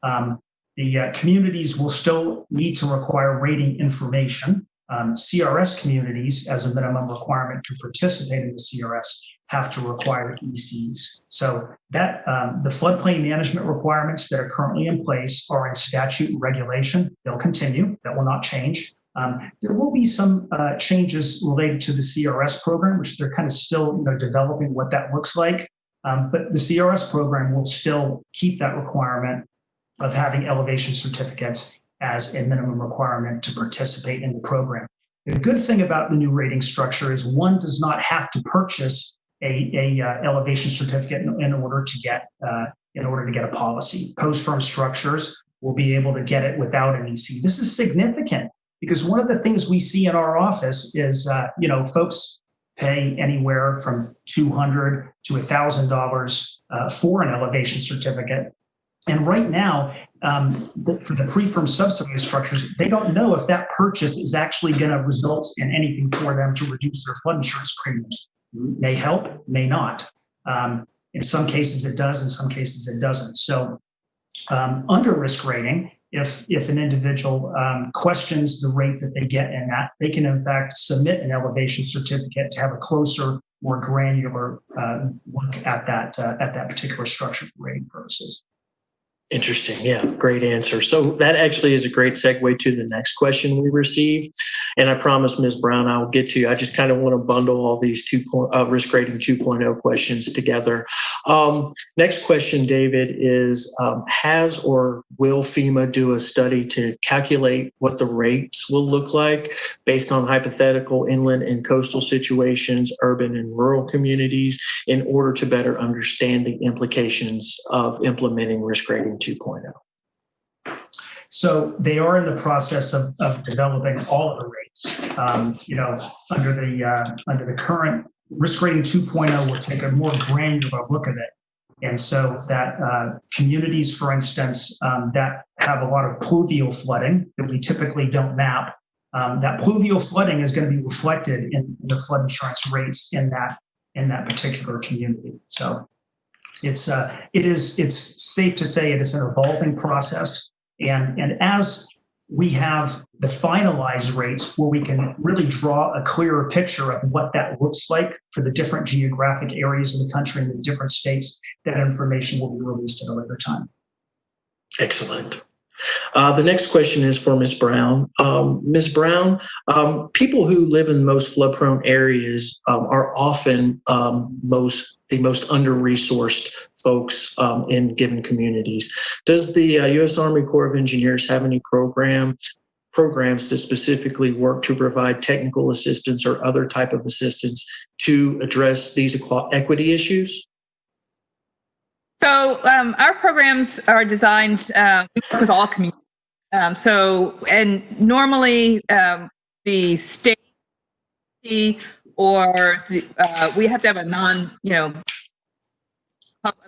[SPEAKER 4] The communities will still need to require rating information. CRS communities, as a minimum requirement to participate in the CRS, have to require ECs. So that the floodplain management requirements that are currently in place are in statute and regulation. They'll continue. That will not change. There will be some changes related to the CRS program, which they're kind of still developing what that looks like. But the CRS program will still keep that requirement of having elevation certificates as a minimum requirement to participate in the program. The good thing about the new rating structure is one does not have to purchase a elevation certificate in order to get a policy. Post-firm structures will be able to get it without an EC. This is significant because one of the things we see in our office is folks pay anywhere from $200 to $1,000 for an elevation certificate. And right now, for the pre-firm subsidized structures, they don't know if that purchase is actually going to result in anything for them to reduce their flood insurance premiums. May help, may not. In some cases it does, in some cases it doesn't. So under risk rating, if an individual questions the rate that they get in that, they can in fact submit an elevation certificate to have a closer, more granular look at that particular structure for rating purposes.
[SPEAKER 1] Interesting. Yeah, great answer. So that actually is a great segue to the next question we received. And I promise, Ms. Brown, I will get to you. I just kind of want to bundle all these risk rating 2.0 questions together. Next question, David, is has or will FEMA do a study to calculate what the rates will look like based on hypothetical inland and coastal situations, urban and rural communities, in order to better understand the implications of implementing risk rating 2.0?
[SPEAKER 4] So they are in the process of developing all of the rates. Under the current risk rating 2.0, we'll take a more granular look at it. And so that communities, for instance, that have a lot of pluvial flooding that we typically don't map, that pluvial flooding is going to be reflected in the flood insurance rates in that particular community. So it's safe to say it is an evolving process, and as we have the finalized rates where we can really draw a clearer picture of what that looks like for the different geographic areas of the country and the different states, that information will be released at a later time.
[SPEAKER 1] Excellent. The next question is for Ms. Brown. Ms. Brown, people who live in most flood-prone areas are often the most under-resourced folks in given communities. Does the U.S. Army Corps of Engineers have any programs that specifically work to provide technical assistance or other type of assistance to address these equity issues?
[SPEAKER 3] So our programs are designed we work with all communities. And normally the state or we have to have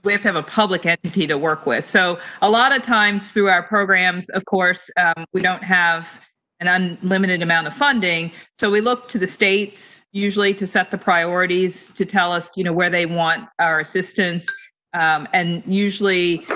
[SPEAKER 3] we have to have a public entity to work with. So a lot of times through our programs, of course, we don't have an unlimited amount of funding. So we look to the states usually to set the priorities, to tell us, where they want our assistance. And usually,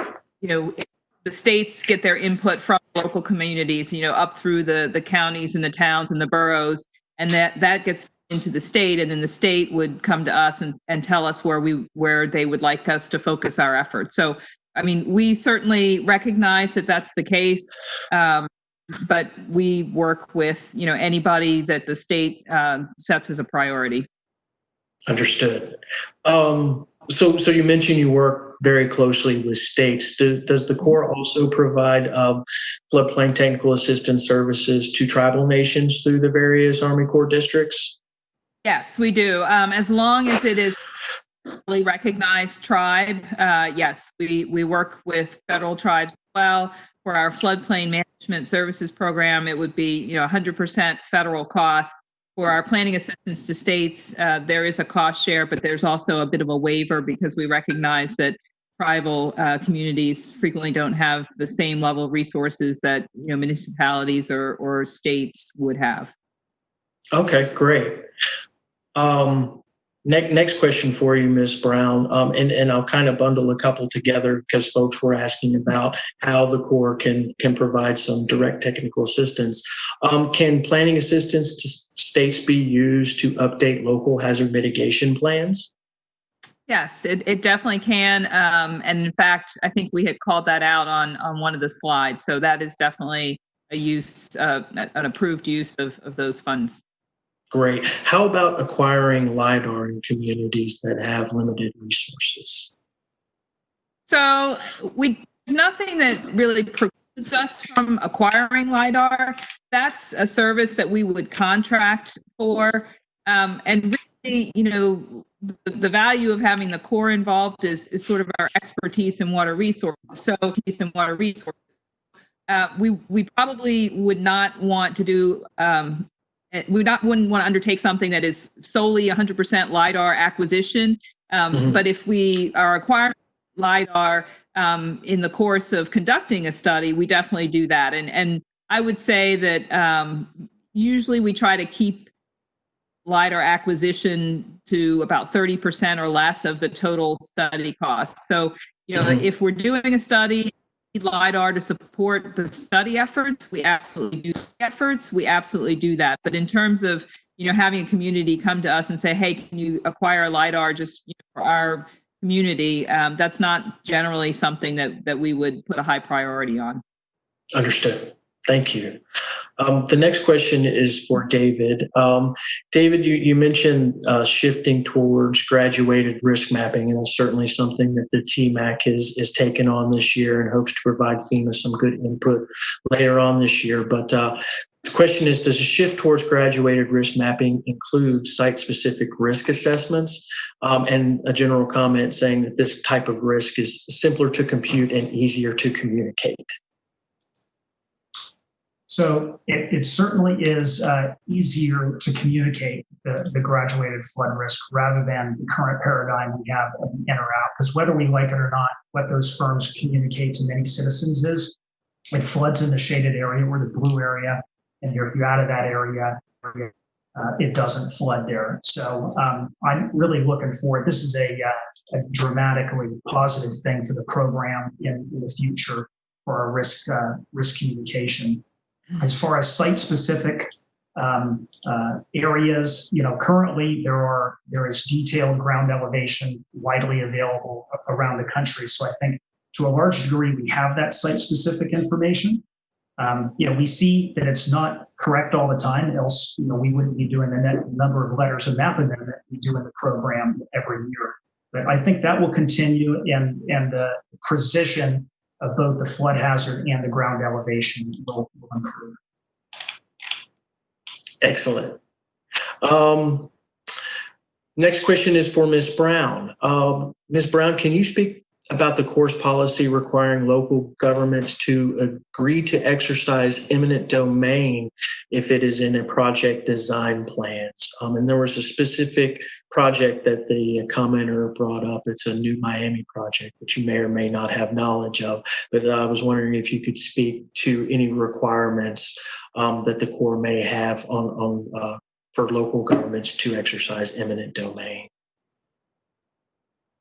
[SPEAKER 3] the states get their input from local communities, up through the counties and the towns and the boroughs, and that gets into the state, and then the state would come to us and tell us where they would like us to focus our efforts. So, we certainly recognize that that's the case, but we work with, anybody that the state sets as a priority.
[SPEAKER 1] Understood. So you mentioned you work very closely with states. Does the Corps also provide floodplain technical assistance services to tribal nations through the various Army Corps districts?
[SPEAKER 3] Yes, we do. As long as it is really recognized tribe, yes, we work with federal tribes as well. For our floodplain management services program, it would be 100% federal cost. For our planning assistance to states, there is a cost share, but there's also a bit of a waiver because we recognize that tribal communities frequently don't have the same level of resources that municipalities or states would have. Okay,
[SPEAKER 1] great. Next question for you, Ms. Brown, and I'll kind of bundle a couple together because folks were asking about how the Corps can provide some direct technical assistance. Can planning assistance to states be used to update local hazard mitigation plans?
[SPEAKER 3] Yes, it definitely can. And in fact, I think we had called that out on one of the slides. So that is definitely an approved use of those funds.
[SPEAKER 1] Great. How about acquiring LIDAR in communities that have limited resources?
[SPEAKER 3] So there's nothing that really precludes us from acquiring LIDAR. That's a service that we would contract for. And really, the value of having the Corps involved is sort of our expertise in water resources. So we probably would not want to do wouldn't want to undertake something that is solely 100% LIDAR acquisition. But if we are acquiring LIDAR in the course of conducting a study, we definitely do that. And I would say that usually we try to keep LIDAR acquisition to about 30% or less of the total study costs. So, if we're doing a study, LIDAR to support the study efforts, we absolutely do that. But in terms of having a community come to us and say, hey, can you acquire LIDAR just for our community, that's not generally something that we would put a high priority on.
[SPEAKER 1] Understood. Thank you. The next question is for David. David, you mentioned shifting towards graduated risk mapping, and it's certainly something that the TMAC is taken on this year and hopes to provide FEMA some good input later on this year. But the question is, does a shift towards graduated risk mapping include site-specific risk assessments? And a general comment saying that this type of risk is simpler to compute and easier to communicate.
[SPEAKER 4] So it certainly is easier to communicate. the graduated flood risk rather than the current paradigm we have of in or out. Because whether we like it or not, what those firms communicate to many citizens is it floods in the shaded area or the blue area. And if you're out of that area, it doesn't flood there. So I'm really looking forward. This is a dramatically positive thing for the program in the future for our risk communication. As far as site-specific areas, currently there is detailed ground elevation widely available around the country. So I think to a large degree we have that site-specific information. We see that it's not correct all the time, else we wouldn't be doing the number of letters of map amendment we do in the program every year. But I think that will continue, and the precision of both the flood hazard and the ground elevation will improve.
[SPEAKER 1] Excellent. Next question is for Ms. Brown. Ms. Brown, can you speak about the course policy requiring local governments to agree to exercise eminent domain if it is in a project design plans? And there was a specific project that the commenter brought up. It's a new Miami project that you may or may not have knowledge of, but I was wondering if you could speak to any requirements that the Corps may have for local governments to exercise eminent domain.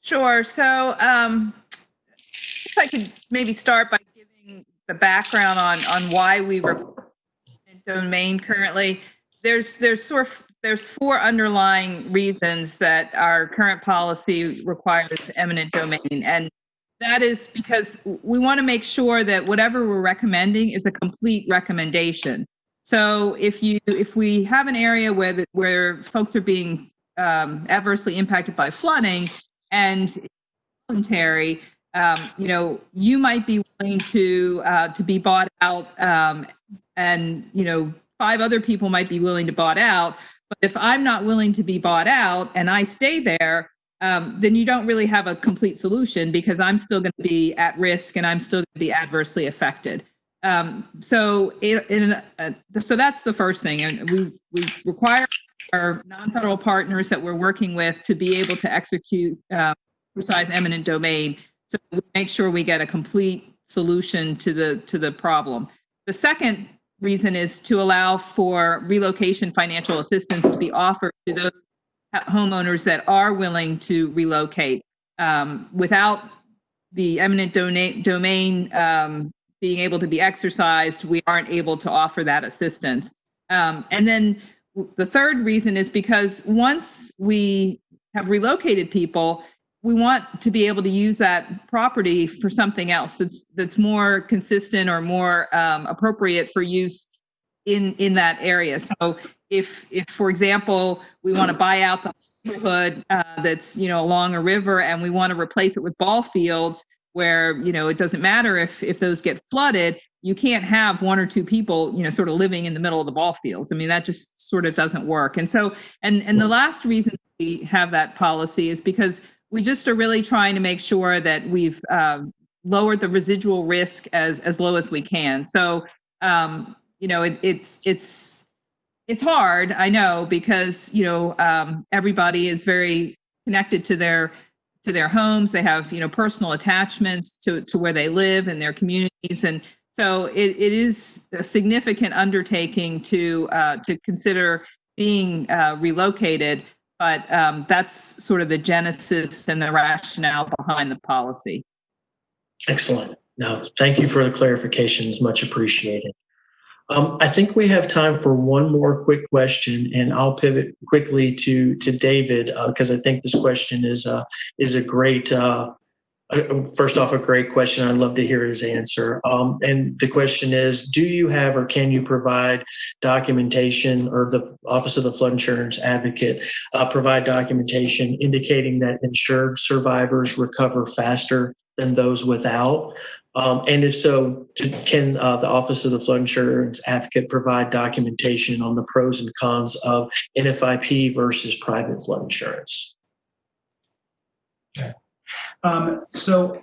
[SPEAKER 3] Sure. So if I could maybe start by giving the background on why we report eminent domain currently. There's four underlying reasons that our current policy requires eminent domain, and that is because we want to make sure that whatever we're recommending is a complete recommendation. So if we have an area where folks are being adversely impacted by flooding, and voluntary, you might be willing to be bought out, and 5 other people might be willing to bought out. But if I'm not willing to be bought out and I stay there, then you don't really have a complete solution, because I'm still going to be at risk and I'm still going to be adversely affected. So that's the first thing, and we require our non-federal partners that we're working with to be able to execute precise eminent domain, so we make sure we get a complete solution to the problem. The second reason is to allow for relocation financial assistance to be offered to those homeowners that are willing to relocate. Without the eminent domain being able to be exercised, we aren't able to offer that assistance. And then the third reason is because once we have relocated people, we want to be able to use that property for something else that's more consistent or more appropriate for use in that area. So if for example, we want to buy out the neighborhood that's along a river, and we want to replace it with ball fields where it doesn't matter if those get flooded, you can't have 1 or 2 people sort of living in the middle of the ball fields. I mean, that just sort of doesn't work. And so and the last reason we have that policy is because we just are really trying to make sure that we've lowered the residual risk as low as we can. So it's hard, I know, because everybody is very connected to their homes. They have personal attachments to where they live and their communities, and so it is a significant undertaking to consider being relocated. But that's sort of the genesis and the rationale behind the policy.
[SPEAKER 1] Excellent. No, thank you for the clarifications. Much appreciated. I think we have time for one more quick question, and I'll pivot quickly to David because I think this question is a great. First off, a great question. I'd love to hear his answer. And the question is, do you have or can you provide documentation, or the Office of the Flood Insurance Advocate provide documentation indicating that insured survivors recover faster than those without? And if so, can the Office of the Flood Insurance Advocate provide documentation on the pros and cons of NFIP versus private flood insurance?
[SPEAKER 4] Okay. So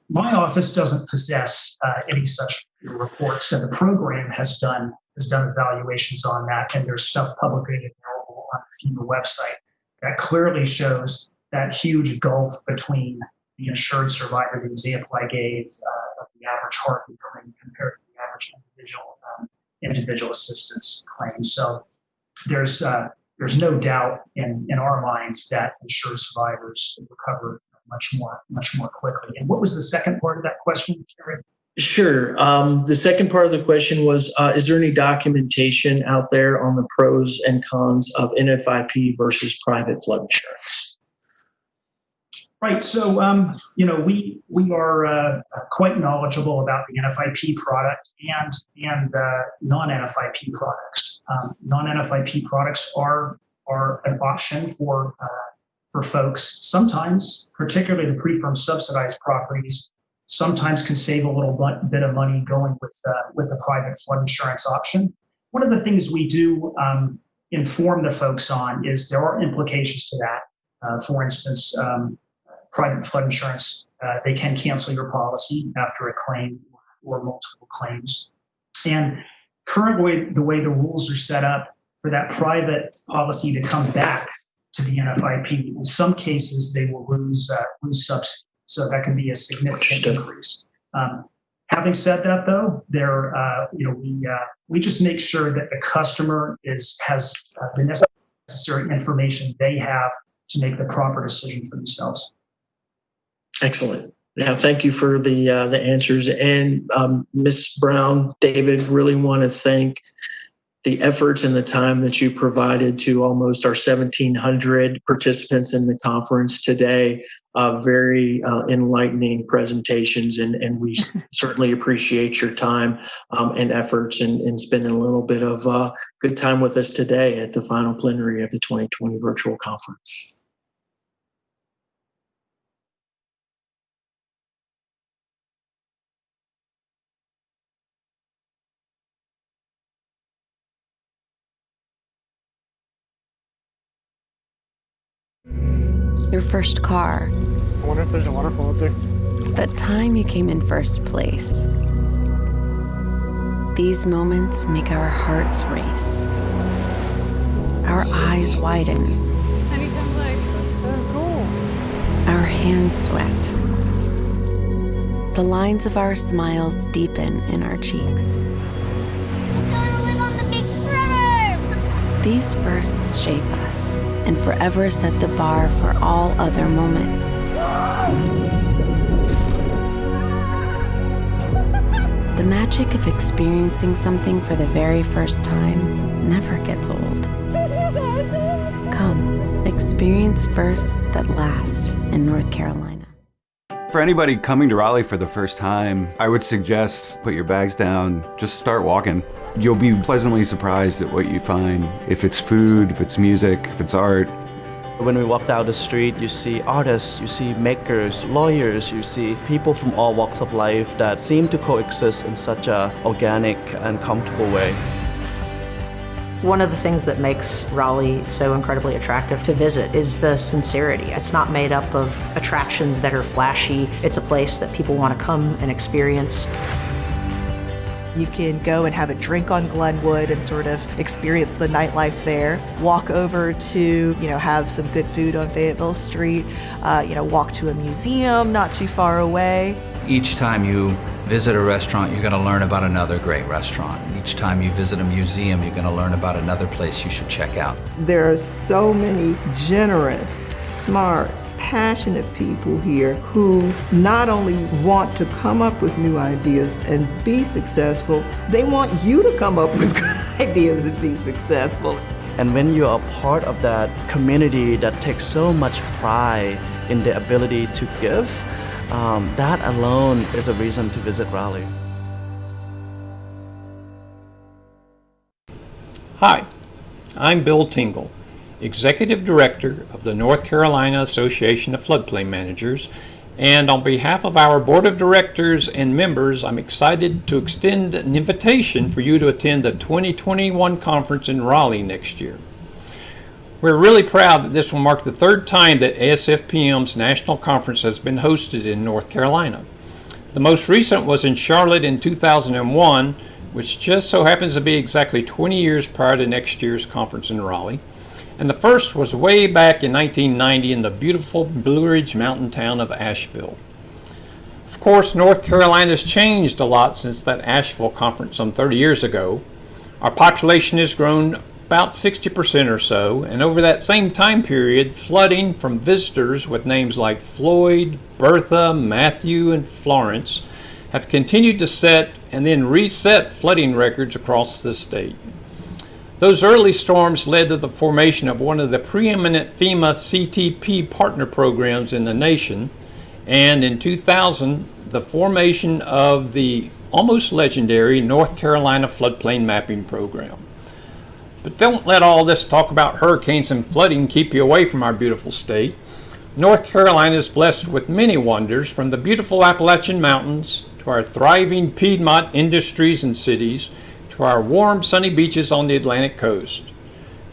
[SPEAKER 4] my office doesn't possess any such reports. Now, the program has done evaluations on that, and there's stuff publicly available on FEMA website that clearly shows that huge gulf between the insured survivor, the example I gave of the average Hartley claim compared to the average individual assistance claim. So there's no doubt in our minds that insured survivors recover much more quickly. And what was the second part of that question, Carey?
[SPEAKER 1] Sure. The second part of the question was, is there any documentation out there on the pros and cons of NFIP versus private flood insurance?
[SPEAKER 4] Right. So, we are quite knowledgeable about the NFIP product and non-NFIP products. Non-NFIP products are an option for folks. Sometimes, particularly the pre-firm subsidized properties, sometimes can save a little bit of money going with the private flood insurance option. One of the things we do inform the folks on is there are implications to that. For instance, private flood insurance, they can cancel your policy after a claim or multiple claims. And currently, the way the rules are set up for that private policy to come back to the NFIP, in some cases they will lose subsidy. So that can be a significant increase. Having said that, though, we just make sure that the customer has the necessary information they have to make the proper decision for themselves.
[SPEAKER 1] Excellent. Yeah, thank you for the answers. And Ms. Brown, David, really want to thank the efforts and the time that you provided to almost our 1,700 participants in the conference today. Very enlightening presentations, and we certainly appreciate your time and efforts and spending a little bit of good time with us today at the final plenary of the 2020 virtual conference.
[SPEAKER 5] Your first car.
[SPEAKER 6] I wonder if there's a waterfall up there.
[SPEAKER 5] The time you came in first place. These moments make our hearts race. Our eyes widen.
[SPEAKER 6] Anything like, that's so cool.
[SPEAKER 5] Our hands sweat. The lines of our smiles deepen in our cheeks.
[SPEAKER 7] I'm gonna live on the big farm!
[SPEAKER 5] These firsts shape us and forever set the bar for all other moments. The magic of experiencing something for the very first time never gets old. Come, experience firsts that last in North Carolina.
[SPEAKER 8] For anybody coming to Raleigh for the first time, I would suggest put your bags down, just start walking. You'll be pleasantly surprised at what you find. If it's food, if it's music, if it's art.
[SPEAKER 9] When we walk down the street, you see artists, you see makers, lawyers, you see people from all walks of life that seem to coexist in such an organic and comfortable way.
[SPEAKER 10] One of the things that makes Raleigh so incredibly attractive to visit is the sincerity. It's not made up of attractions that are flashy. It's a place that people want to come and experience.
[SPEAKER 11] You can go and have a drink on Glenwood and sort of experience the nightlife there. Walk over to, have some good food on Fayetteville Street. Walk to a museum not too far away.
[SPEAKER 12] Each time you visit a restaurant, you're going to learn about another great restaurant. Each time you visit a museum, you're going to learn about another place you should check out.
[SPEAKER 13] There are so many generous, smart, passionate people here who not only want to come up with new ideas and be successful, they want you to come up with good ideas and be successful.
[SPEAKER 9] And when you're a part of that community that takes so much pride in the ability to give, that alone is a reason to visit Raleigh.
[SPEAKER 14] Hi, I'm Bill Tingle, Executive Director of the North Carolina Association of Floodplain Managers, and on behalf of our Board of Directors and members, I'm excited to extend an invitation for you to attend the 2021 conference in Raleigh next year. We're really proud that this will mark the third time that ASFPM's national conference has been hosted in North Carolina. The most recent was in Charlotte in 2001, which just so happens to be exactly 20 years prior to next year's conference in Raleigh. And the first was way back in 1990 in the beautiful Blue Ridge mountain town of Asheville. Of course, North Carolina's changed a lot since that Asheville conference some 30 years ago. Our population has grown about 60% or so, and over that same time period, flooding from visitors with names like Floyd, Bertha, Matthew, and Florence have continued to set and then reset flooding records across the state. Those early storms led to the formation of one of the preeminent FEMA CTP partner programs in the nation, and in 2000, the formation of the almost legendary North Carolina Floodplain Mapping Program. But don't let all this talk about hurricanes and flooding keep you away from our beautiful state. North Carolina is blessed with many wonders, from the beautiful Appalachian Mountains to our thriving Piedmont industries and cities, to our warm, sunny beaches on the Atlantic coast.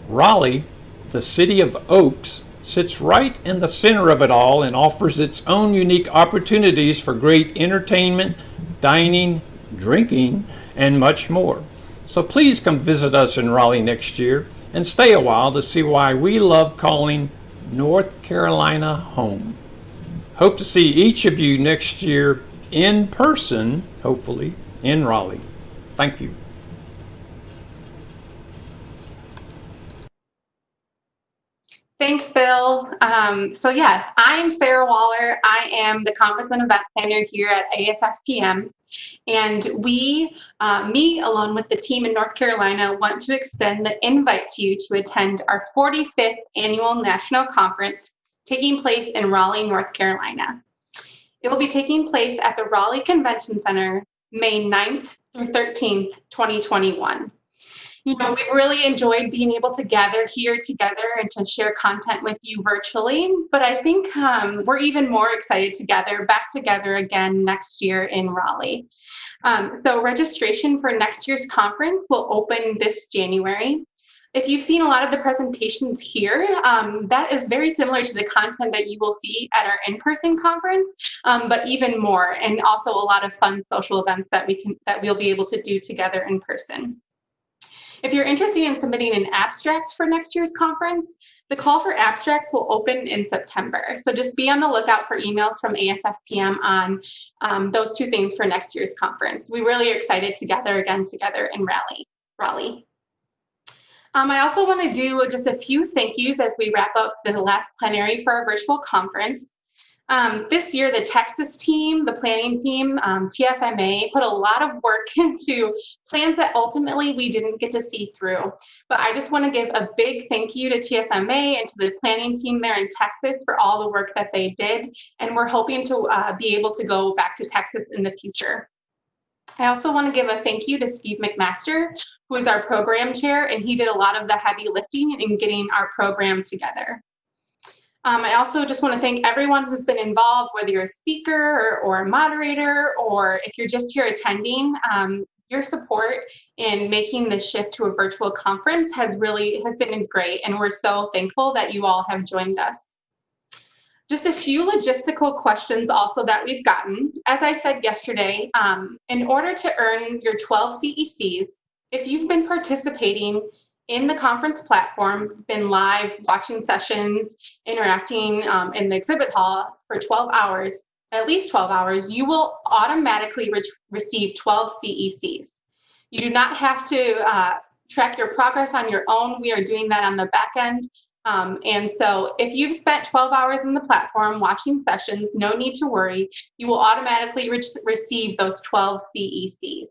[SPEAKER 14] Raleigh, the city of oaks, sits right in the center of it all and offers its own unique opportunities for great entertainment, dining, drinking, and much more. So please come visit us in Raleigh next year and stay a while to see why we love calling North Carolina home. Hope to see each of you next year in person, hopefully, in Raleigh. Thank you.
[SPEAKER 15] Thanks, Bill. I'm Sarah Waller. I am the Conference and Event Planner here at ASFPM. And we, me along with the team in North Carolina, want to extend the invite to you to attend our 45th Annual National Conference taking place in Raleigh, North Carolina. It will be taking place at the Raleigh Convention Center, May 9th through 13th, 2021. You know, we've really enjoyed being able to gather here together and to share content with you virtually, but I think we're even more excited to gather back together again next year in Raleigh. So registration for next year's conference will open this January. If you've seen a lot of the presentations here, that is very similar to the content that you will see at our in-person conference, but even more, and also a lot of fun social events that we'll be able to do together in person. If you're interested in submitting an abstract for next year's conference, the call for abstracts will open in September. So just be on the lookout for emails from ASFPM on those two things for next year's conference. We really are excited to gather again together in Raleigh. I also want to do just a few thank yous as we wrap up the last plenary for our virtual conference. This year, the Texas team, the planning team, TFMA, put a lot of work into plans that ultimately we didn't get to see through. But I just want to give a big thank you to TFMA and to the planning team there in Texas for all the work that they did. And we're hoping to be able to go back to Texas in the future. I also want to give a thank you to Steve McMaster, who is our program chair, and he did a lot of the heavy lifting in getting our program together. I also just want to thank everyone who's been involved, whether you're a speaker or a moderator, or if you're just here attending. Your support in making the shift to a virtual conference has been great, and we're so thankful that you all have joined us. Just a few logistical questions also that we've gotten. As I said yesterday, in order to earn your 12 CECs, if you've been participating in the conference platform, been live, watching sessions, interacting in the exhibit hall for 12 hours, at least 12 hours, you will automatically receive 12 CECs. You do not have to track your progress on your own. We are doing that on the back end. And so if you've spent 12 hours in the platform watching sessions, no need to worry. You will automatically receive those 12 CECs.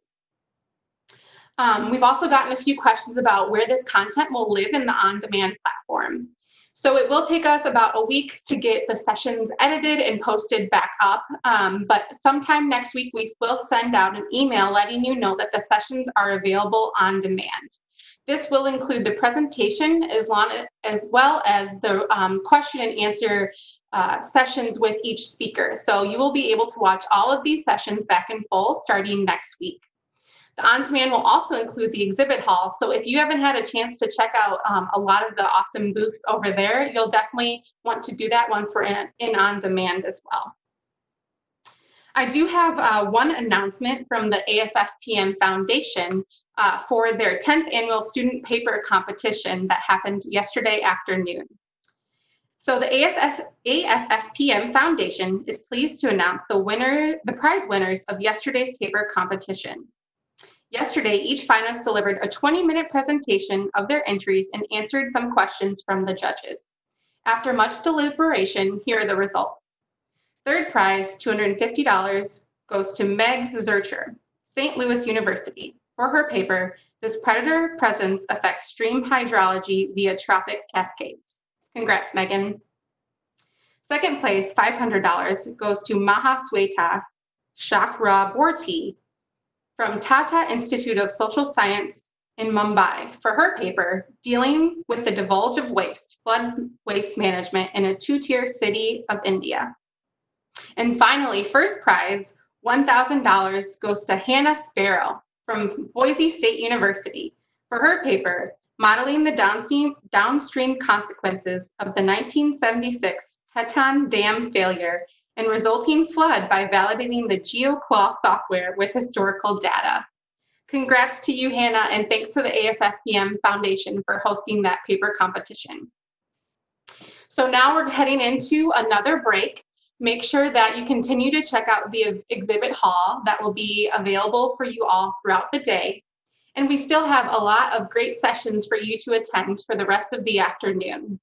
[SPEAKER 15] We've also gotten a few questions about where this content will live in the on-demand platform. So it will take us about a week to get the sessions edited and posted back up, but sometime next week we will send out an email letting you know that the sessions are available on demand. This will include the presentation as well as the question and answer sessions with each speaker. So you will be able to watch all of these sessions back in full starting next week. The on-demand will also include the exhibit hall. So if you haven't had a chance to check out a lot of the awesome booths over there, you'll definitely want to do that once we're in on-demand as well. I do have one announcement from the ASFPM Foundation for their 10th annual student paper competition that happened yesterday afternoon. So the ASFPM Foundation is pleased to announce the prize winners of yesterday's paper competition. Yesterday, each finalist delivered a 20-minute presentation of their entries and answered some questions from the judges. After much deliberation, here are the results. Third prize, $250, goes to Meg Zurcher, St. Louis University, for her paper, Does Predator Presence Affect Stream Hydrology via Tropic Cascades? Congrats, Megan. Second place, $500, goes to Mahasweta Chakraborty from Tata Institute of Social Science in Mumbai for her paper, Dealing with the Divulge of Waste, Flood Waste Management in a Two-Tier City of India. And finally, first prize, $1,000, goes to Hannah Sparrow from Boise State University for her paper, Modeling the Downstream Consequences of the 1976 Teton Dam Failure and Resulting Flood by Validating the GeoClaw software with historical data. Congrats to you, Hannah, and thanks to the ASFPM Foundation for hosting that paper competition. So now we're heading into another break. Make sure that you continue to check out the exhibit hall that will be available for you all throughout the day. And we still have a lot of great sessions for you to attend for the rest of the afternoon.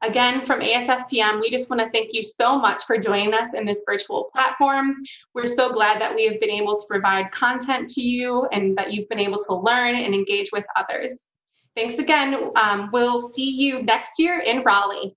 [SPEAKER 15] Again, from ASFPM, we just want to thank you so much for joining us in this virtual platform. We're so glad that we have been able to provide content to you and that you've been able to learn and engage with others. Thanks again. We'll see you next year in Raleigh.